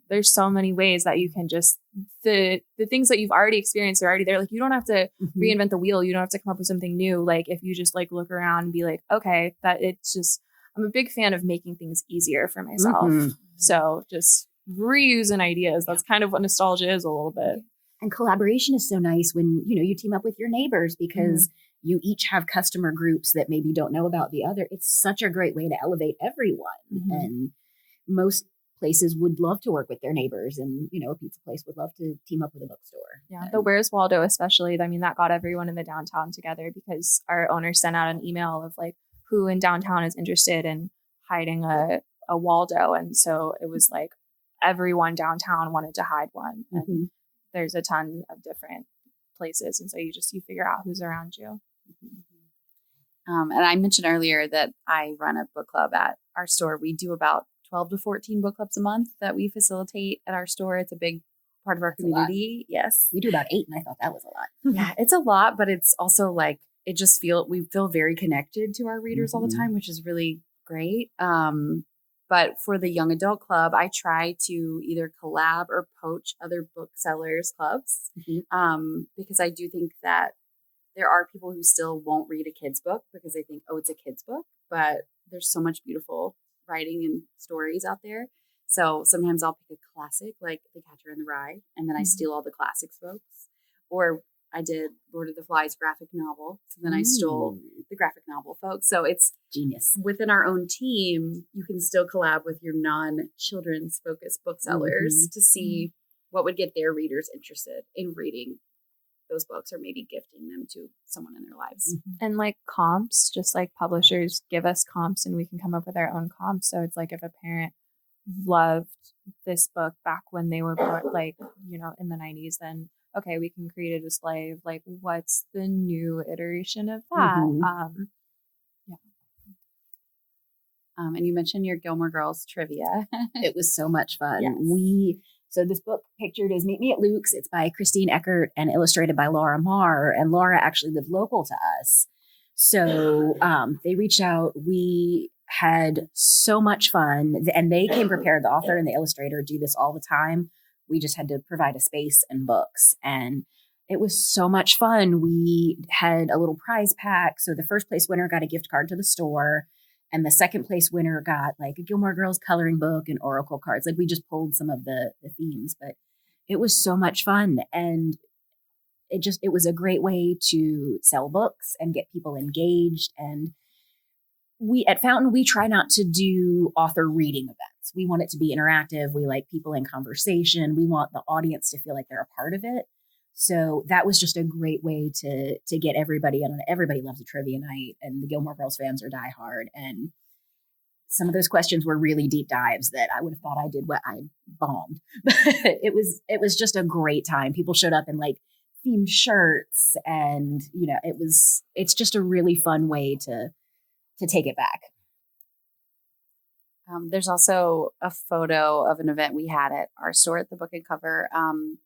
Speaker 5: There's so many ways that you can just, the things that you've already experienced are already there. Like you don't have to reinvent the wheel. You don't have to come up with something new. Like if you just like look around and be like, okay, that it's just, I'm a big fan of making things easier for myself. So just reusing ideas. That's kind of what nostalgia is a little bit.
Speaker 3: And collaboration is so nice when, you team up with your neighbors because you each have customer groups that maybe don't know about the other. It's such a great way to elevate everyone. And most places would love to work with their neighbors and, a pizza place would love to team up with a bookstore.
Speaker 5: Yeah. The Where's Waldo, especially, I mean, that got everyone in the downtown together because our owner sent out an email of like who in downtown is interested in hiding a Waldo. And so it was like everyone downtown wanted to hide one. And there's a ton of different places. And so you figure out who's around you.
Speaker 2: And I mentioned earlier that I run a book club at our store. We do about 12 to 14 book clubs a month that we facilitate at our store. It's a big part of our community. Yes.
Speaker 3: We do about 8 and I thought that was a lot.
Speaker 2: Yeah, it's a lot, but it's also like, we feel very connected to our readers all the time, which is really great. But for the young adult club, I try to either collab or poach other booksellers clubs because I do think that there are people who still won't read a kid's book because they think, oh, it's a kid's book. But there's so much beautiful writing and stories out there. So sometimes I'll pick a classic like The Catcher in the Rye, and then I steal all the classics folks. Or I did Lord of the Flies graphic novel. So then I stole the graphic novel folks. So it's
Speaker 3: genius.
Speaker 2: Within our own team, you can still collab with your non-children's focused booksellers to see what would get their readers interested in reading those books or maybe gifting them to someone in their lives.
Speaker 5: And like comps, just like publishers give us comps and we can come up with our own comps. So it's like if a parent loved this book back when they were born, like, in the 90s, then okay, we can create a display of like, what's the new iteration of that?
Speaker 2: And you mentioned your Gilmore Girls trivia.
Speaker 3: It was so much fun.
Speaker 2: Yes.
Speaker 3: So this book pictured is Meet Me at Luke's. It's by Christine Eckert and illustrated by Laura Marr. And Laura actually lived local to us. So they reached out. We had so much fun. And they came prepared. The author and the illustrator do this all the time. We just had to provide a space and books. And it was so much fun. We had a little prize pack. So the first place winner got a gift card to the store. And the second place winner got like a Gilmore Girls coloring book and oracle cards. Like we just pulled some of the themes, but it was so much fun. And it was a great way to sell books and get people engaged. And we at Fountain, we try not to do author reading events. We want it to be interactive. We like people in conversation. We want the audience to feel like they're a part of it. So that was just a great way to get everybody in. Everybody loves a trivia night, and the Gilmore Girls fans are diehard. And some of those questions were really deep dives that I would have thought I did what I bombed. But it was just a great time. People showed up in like themed shirts, and it's just a really fun way to take it back.
Speaker 2: There's also a photo of an event we had at our store at the Book and Cover.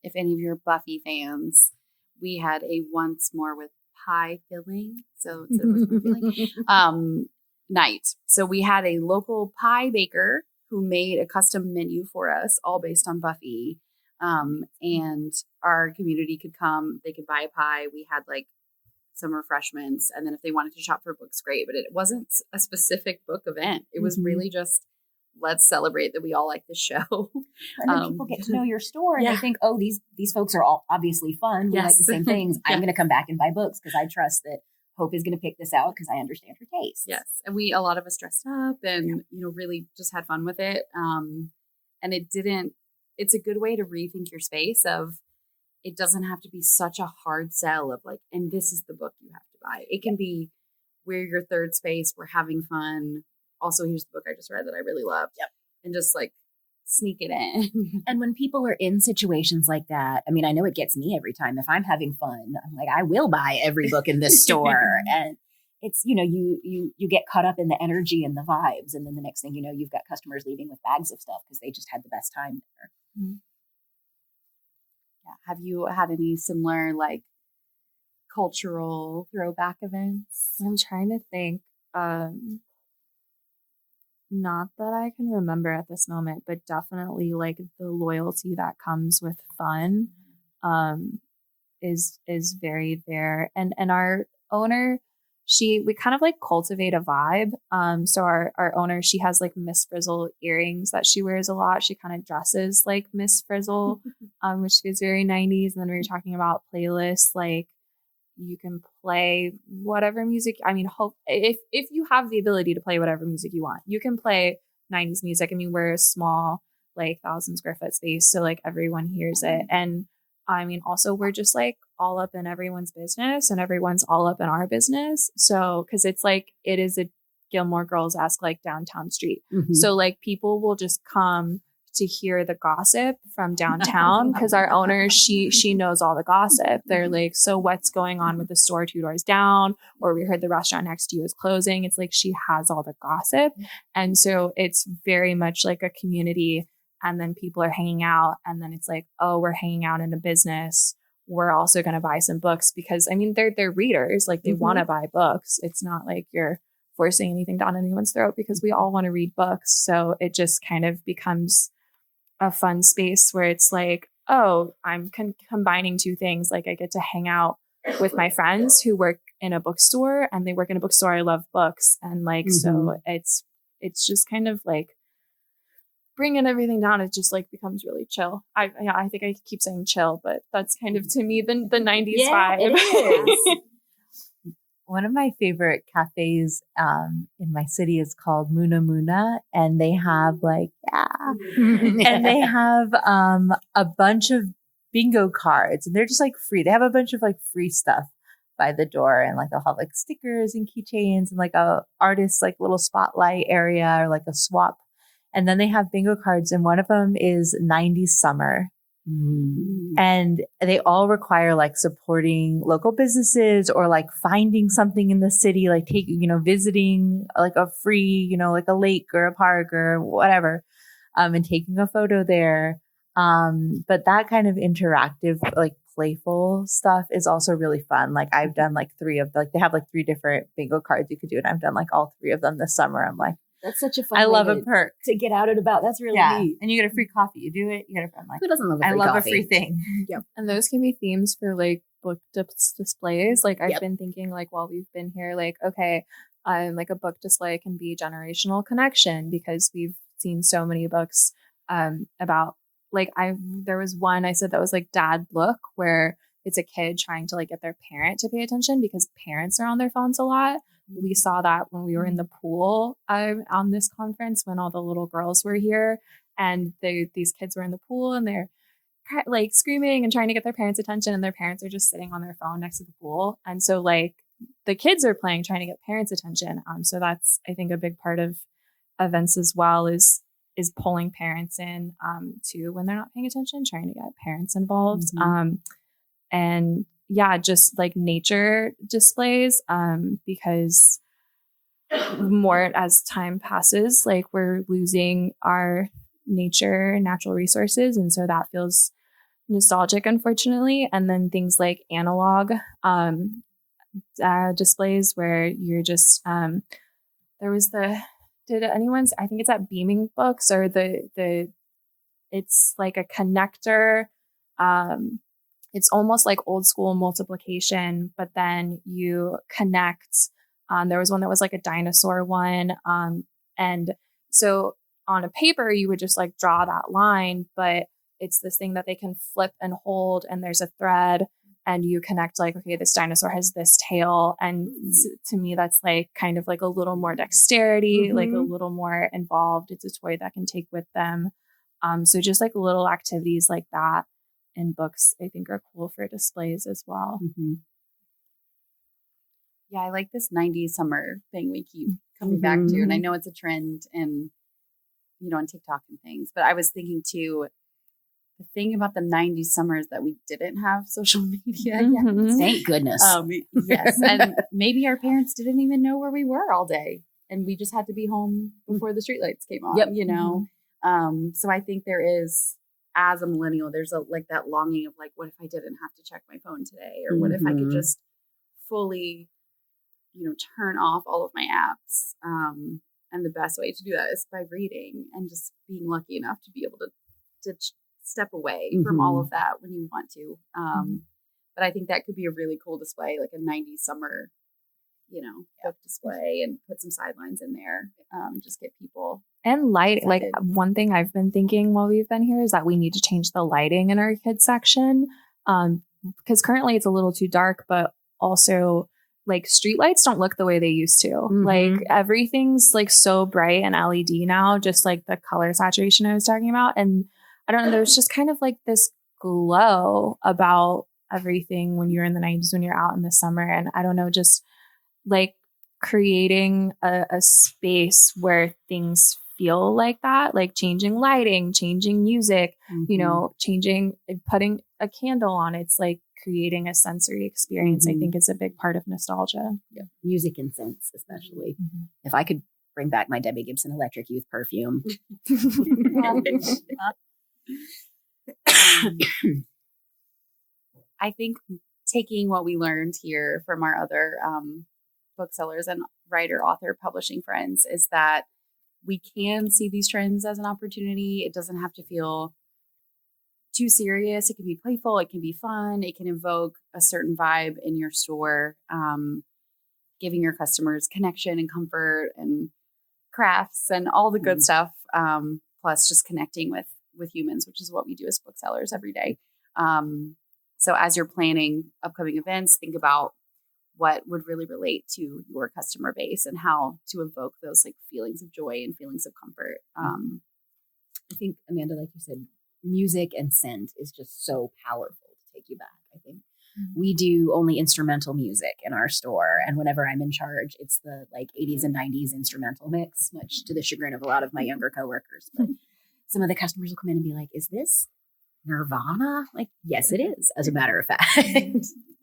Speaker 2: If any of you are Buffy fans, we had a once more with pie filling. So instead of filling, night. So we had a local pie baker who made a custom menu for us, all based on Buffy. And our community could come, they could buy a pie. We had like some refreshments. And then if they wanted to shop for books, great. But it wasn't a specific book event. It was really just, let's celebrate that we all like the show.
Speaker 3: And then people get to know your store and they think, oh, these folks are all obviously fun. We like the same things. I'm going to come back and buy books because I trust that Hope is going to pick this out because I understand her taste.
Speaker 2: Yes. And a lot of us dressed up and, really just had fun with it. And it's a good way to rethink your space of, it doesn't have to be such a hard sell of like, and this is the book you have to buy. It can be, we're your third space. We're having fun. Also, here's the book I just read that I really loved. Yep. And just like sneak it in.
Speaker 3: And when people are in situations like that, I mean, I know it gets me every time. If I'm having fun, I'm like, I will buy every book in this store. And it's, you get caught up in the energy and the vibes. And then the next thing you know, you've got customers leaving with bags of stuff because they just had the best time there.
Speaker 2: Mm-hmm. Yeah. Have you had any similar like cultural throwback events?
Speaker 5: I'm trying to think. Not that I can remember at this moment, but definitely like the loyalty that comes with fun is very there. And our owner, we kind of like cultivate a vibe. So our owner, she has like Miss Frizzle earrings that she wears a lot. She kind of dresses like Miss Frizzle, which feels very 90s. And then we were talking about playlists, like you can play whatever music. I mean, if you have the ability to play whatever music you want, you can play 90s music. I mean, we're a small, like 1,000 square foot space. So like everyone hears it. And I mean, also we're just like all up in everyone's business and everyone's all up in our business. So, cause it's like, it is a Gilmore Girls-esque like downtown street. Mm-hmm. So like people will just come to hear the gossip from downtown because our owner, she knows all the gossip. They're like, so what's going on with the store 2 doors down? Or we heard the restaurant next to you is closing. It's like she has all the gossip. And so it's very much like a community. And then people are hanging out. And then it's like, oh, we're hanging out in a business. We're also going to buy some books because, I mean, they're readers. Like they want to buy books. It's not like you're forcing anything down anyone's throat because we all want to read books. So it just kind of becomes a fun space where it's like, oh, I'm combining two things. Like I get to hang out with my friends who work in a bookstore and they work in a bookstore. I love books. And like, so it's just kind of like bringing everything down. It just like becomes really chill. I think I keep saying chill, but that's kind of to me the 90s vibe.
Speaker 3: It is.
Speaker 4: One of my favorite cafes in my city is called Muna Muna, and they have and they have a bunch of bingo cards, and they're just like free. They have a bunch of like free stuff by the door, and like they'll have like stickers and keychains and like a artist like little spotlight area or like a swap. And then they have bingo cards, and one of them is 90s summer. And they all require like supporting local businesses or like finding something in the city, like visiting like a free, like a lake or a park or whatever, and taking a photo there. But that kind of interactive, like playful stuff is also really fun. Like I've done like they have like 3 different bingo cards you could do. And I've done like all 3 of them this summer. I'm like,
Speaker 3: that's such a fun
Speaker 4: I love a perk
Speaker 3: to get out and about. That's really neat.
Speaker 4: And you get a free coffee. You do it. You get a friend. Like,
Speaker 3: who doesn't love a free
Speaker 4: coffee? I love
Speaker 3: coffee?
Speaker 4: A free thing.
Speaker 5: Yep. And those can be themes for like book displays. Like I've been thinking like while we've been here, like, okay, Like a book display can be generational connection, because we've seen so many books about, like, there was one I said that was like Dad Look, where it's a kid trying to like get their parent to pay attention because parents are on their phones a lot. We saw that when we were in the pool on this conference, when all the little girls were here, and these kids were in the pool and they're like screaming and trying to get their parents' attention, and their parents are just sitting on their phone next to the pool. And so like the kids are playing, trying to get parents' attention. So that's, I think, a big part of events as well, is pulling parents in too when they're not paying attention, trying to get parents involved. And yeah, just like nature displays, because more as time passes, like we're losing our natural resources. And so that feels nostalgic, unfortunately. And then things like analog displays, where you're just, there was I think it's at Beaming Books, or it's like a connector. It's almost like old school multiplication, but then you connect. There was one that was like a dinosaur one. And so on a paper, you would just like draw that line, but it's this thing that they can flip and hold, and there's a thread, and you connect like, okay, this dinosaur has this tail. And to me, that's like kind of like a little more dexterity, like a little more involved. It's a toy that can take with them. So just like little activities like that in books, I think, are cool for displays as well.
Speaker 2: Yeah, I like this 90s summer thing we keep coming back to. And I know it's a trend and, on TikTok and things, but I was thinking too, the thing about the 90s summers that we didn't have social media yet.
Speaker 3: Thank goodness.
Speaker 2: Yes. And maybe our parents didn't even know where we were all day, and we just had to be home before the streetlights came on, So I think there is, as a millennial, there's like that longing of like, what if I didn't have to check my phone today? Or what if I could just fully, turn off all of my apps? And the best way to do that is by reading, and just being lucky enough to be able to step away from all of that when you want to. But I think that could be a really cool display, like a 90s summer, book display, and put some sidelines in there. Just get people.
Speaker 5: And light, excited. Like one thing I've been thinking while we've been here is that we need to change the lighting in our kids section. Because currently it's a little too dark, but also like street lights don't look the way they used to. Like everything's like so bright and LED now, just like the color saturation I was talking about. And I don't know, there's just kind of like this glow about everything when you're in the 90s, when you're out in the summer. And I don't know, just like creating a space where things feel like that, like changing lighting, changing music, changing, putting a candle on. It's like creating a sensory experience. I think is a big part of nostalgia.
Speaker 3: Yeah. Music and scents, especially. If I could bring back my Debbie Gibson Electric Youth perfume.
Speaker 2: I think taking what we learned here from our other booksellers and writer, author, publishing friends is that we can see these trends as an opportunity. It doesn't have to feel too serious. It can be playful. It can be fun. It can evoke a certain vibe in your store, giving your customers connection and comfort and crafts and all the good stuff. Plus just connecting with humans, which is what we do as booksellers every day. So as you're planning upcoming events, think about what would really relate to your customer base and how to evoke those like feelings of joy and feelings of comfort.
Speaker 3: I think, Amanda, like you said, music and scent is just so powerful to take you back. I think we do only instrumental music in our store. And whenever I'm in charge, it's the like 80s and 90s instrumental mix, much to the chagrin of a lot of my younger coworkers. But some of the customers will come in and be like, is this Nirvana? Like, yes, it is, as a matter of fact.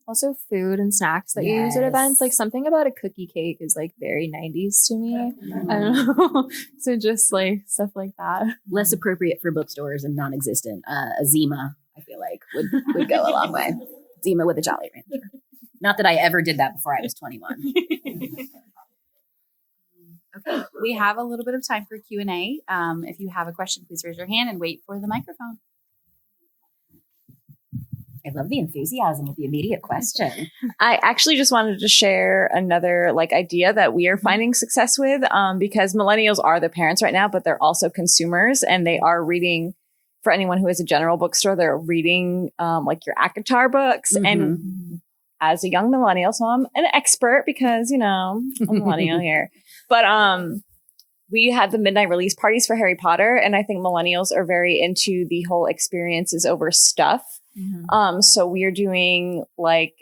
Speaker 5: Also food and snacks that you use at events, like something about a cookie cake is like very 90s to me. I don't know. So just like stuff like that.
Speaker 3: Less appropriate for bookstores and non-existent. A Zima, I feel like, would go a long way. Zima with a Jolly Rancher. Not that I ever did that before I was 21.
Speaker 2: Okay, we have a little bit of time for Q&A. If you have a question, please raise your hand and wait for the microphone.
Speaker 3: I love the enthusiasm with the immediate question.
Speaker 6: I actually just wanted to share another like idea that we are finding success with, because millennials are the parents right now, but they're also consumers, and they are reading. For anyone who has a general bookstore, they're reading like your ACOTAR books. And as a young millennial, so I'm an expert because, I'm a millennial here. But we had the midnight release parties for Harry Potter, and I think millennials are very into the whole experiences over stuff. So we're doing like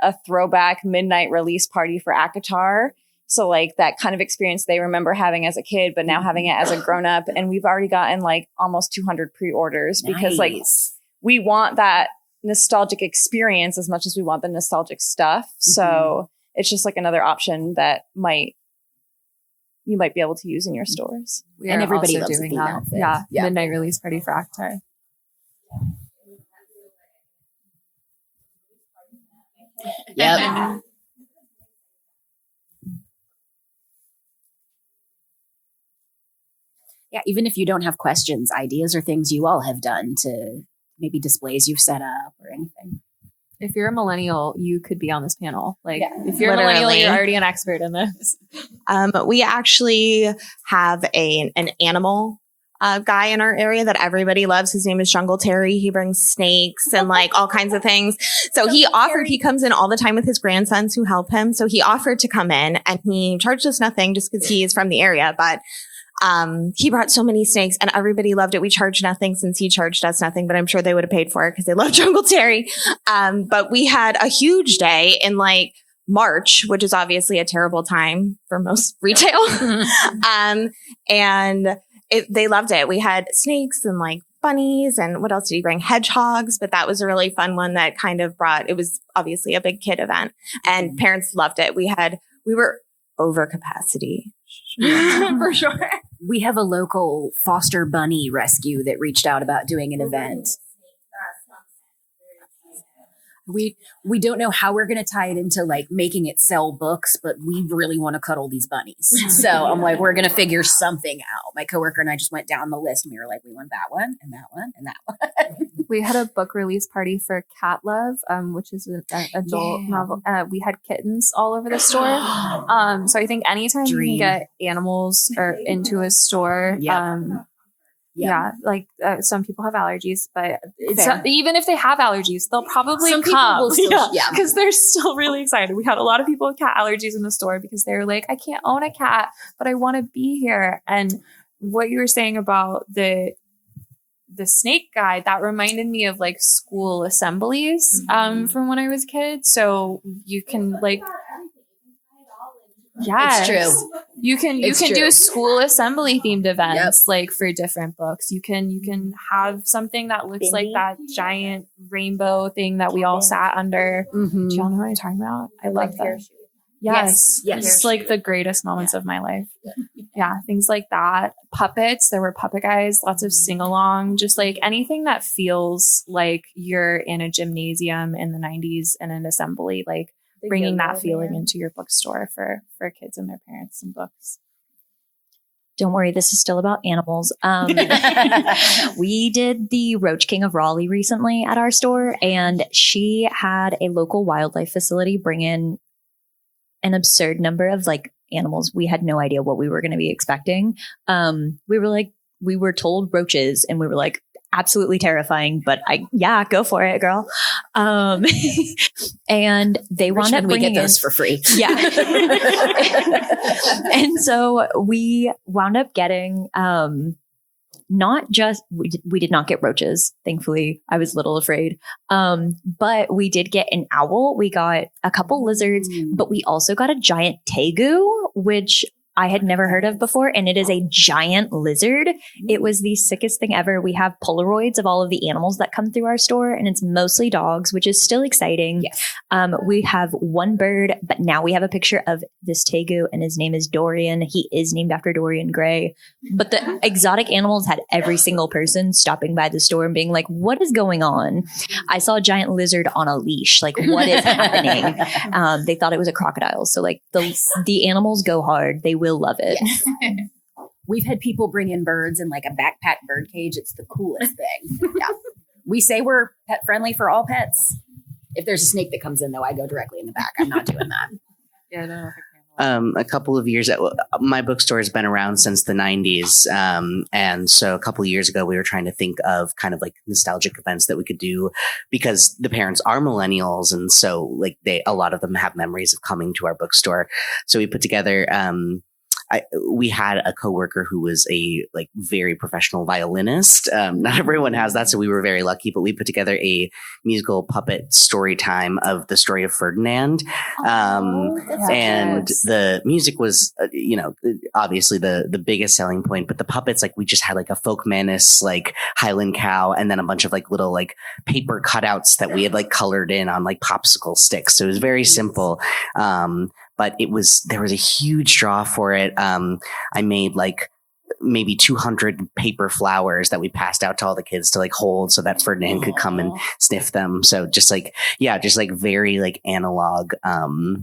Speaker 6: a throwback midnight release party for ACOTAR. So like that kind of experience they remember having as a kid, but now having it as a grown up. And we've already gotten like almost 200 pre-orders because like we want that nostalgic experience as much as we want the nostalgic stuff. So it's just like another option that you might be able to use in your stores.
Speaker 3: And everybody loves doing that.
Speaker 5: Yeah. Midnight release party for ACOTAR.
Speaker 3: Yep. Yeah, even if you don't have questions, ideas or things you all have done to maybe displays you've set up or anything.
Speaker 5: If you're a millennial, you could be on this panel. Like, if you're
Speaker 7: Literally.
Speaker 5: a millennial, you're already an expert in this.
Speaker 7: We actually have an animal guy in our area that everybody loves. His name is Jungle Terry. He brings snakes and like all kinds of things. So he comes in all the time with his grandsons who help him. So he offered to come in, and he charged us nothing just because he is from the area. But he brought so many snakes and everybody loved it. We charged nothing since he charged us nothing, but I'm sure they would have paid for it because they love Jungle Terry. But we had a huge day in like March, which is obviously a terrible time for most retail. And they loved it. We had snakes and like bunnies, and what else did he bring? Hedgehogs. But that was a really fun one that kind of it was obviously a big kid event, and parents loved it. We were over capacity. For sure.
Speaker 3: We have a local foster bunny rescue that reached out about doing an event. We don't know how we're going to tie it into like making it sell books, but we really want to cuddle these bunnies. So I'm like, we're going to figure something out. My coworker and I just went down the list, and we were like, we want that one and that one and that one.
Speaker 5: We had a book release party for Cat Love, which is an adult novel. We had kittens all over the store. So I think anytime you can get animals or into a store, like some people have allergies, but even if they have allergies, they'll probably come because they're still really excited. We had a lot of people with cat allergies in the store because they were like, I can't own a cat, but I want to be here. And what you were saying about the snake guy, that reminded me of like school assemblies from when I was a kid. So you can like,
Speaker 3: It's true.
Speaker 5: You can do school assembly themed events like for different books. You can have something that looks like that giant rainbow thing that we all sat under. Do y'all know what I'm talking about? I love that. Yes. It's like the greatest moments of my life. Yeah, things like that. Puppets. There were puppet guys, lots of sing-along, just like anything that feels like you're in a gymnasium in the 90s and an assembly, like bringing that feeling into your bookstore for kids and their parents and books.
Speaker 8: Don't worry, this is still about animals. We did the Roach King of Raleigh recently at our store, and she had a local wildlife facility bring in an absurd number of like animals. We had no idea what we were going to be expecting. We were told roaches, and we were like, absolutely terrifying, but go for it, girl. And they wound up bringing
Speaker 3: those for free.
Speaker 8: Yeah. And so we wound up getting, we did not get roaches. Thankfully, I was a little afraid. But we did get an owl. We got a couple lizards, but we also got a giant tegu, which I had never heard of before, and it is a giant lizard. It was the sickest thing ever. We have Polaroids of all of the animals that come through our store, and it's mostly dogs, which is still exciting. Yes. We have one bird, but now we have a picture of this tegu, and his name is Dorian. He is named after Dorian Gray. But the exotic animals had every single person stopping by the store and being like, what is going on? I saw a giant lizard on a leash. Like, what is happening? They thought it was a crocodile. So like the animals go hard. They will love it.
Speaker 3: Yes. We've had people bring in birds in like a backpack bird cage. It's the coolest thing. Yeah. We say we're pet friendly for all pets. If there's a snake that comes in, though, I go directly in the back. I'm not doing that.
Speaker 5: Yeah, I don't know if I can.
Speaker 9: A couple of years, my bookstore has been around since the 90s. And so a couple of years ago, we were trying to think of kind of like nostalgic events that we could do because the parents are millennials. And so like a lot of them have memories of coming to our bookstore. So we put together, we had a coworker who was a like very professional violinist. Not everyone has that, so we were very lucky. But we put together a musical puppet story time of the story of Ferdinand, and the music was, obviously the biggest selling point. But the puppets, like we just had like a folk menace, like Highland cow, and then a bunch of like little like paper cutouts that we had like colored in on like popsicle sticks. So it was very simple. But there was a huge draw for it. I made like maybe 200 paper flowers that we passed out to all the kids to like hold so that Ferdinand could come and sniff them. So just like very like analog, and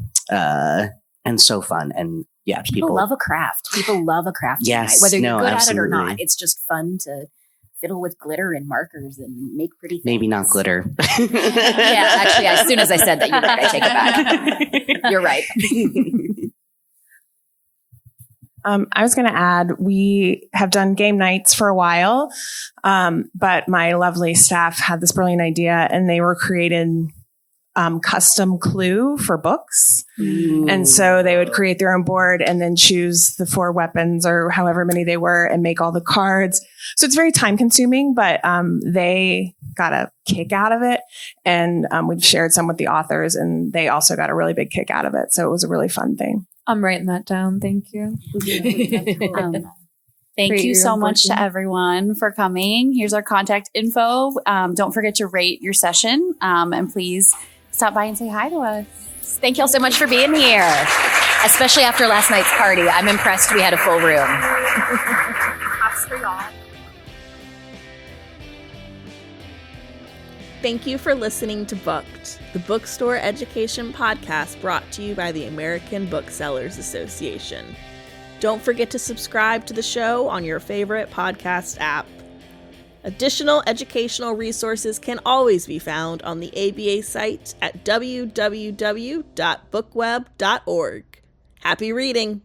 Speaker 9: so fun. And yeah,
Speaker 3: people love a craft. People love a craft.
Speaker 9: Yes.
Speaker 3: Whether you're good
Speaker 9: absolutely.
Speaker 3: at it or not, it's just fun to fiddle with glitter and markers and make pretty things.
Speaker 9: Maybe not glitter.
Speaker 3: Yeah, actually, as soon as I said that, you're right. I take it back. You're right.
Speaker 10: I was going to add, we have done game nights for a while, but my lovely staff had this brilliant idea, and they were creating custom clue for books. Ooh. And so they would create their own board and then choose the 4 weapons or however many they were and make all the cards. So it's very time consuming, but they got a kick out of it. And we've shared some with the authors, and they also got a really big kick out of it. So it was a really fun thing.
Speaker 5: I'm writing that down. Thank you.
Speaker 2: Thank you so much to everyone for coming. Here's our contact info. Don't forget to rate your session, and please stop by and say hi to us.
Speaker 3: Thank you all so much for being here, especially after last night's party. I'm impressed we had a full room.
Speaker 7: Claps for y'all.
Speaker 11: Thank you for listening to Booked, the bookstore education podcast brought to you by the American Booksellers Association. Don't forget to subscribe to the show on your favorite podcast app. Additional educational resources can always be found on the ABA site at www.bookweb.org. Happy reading!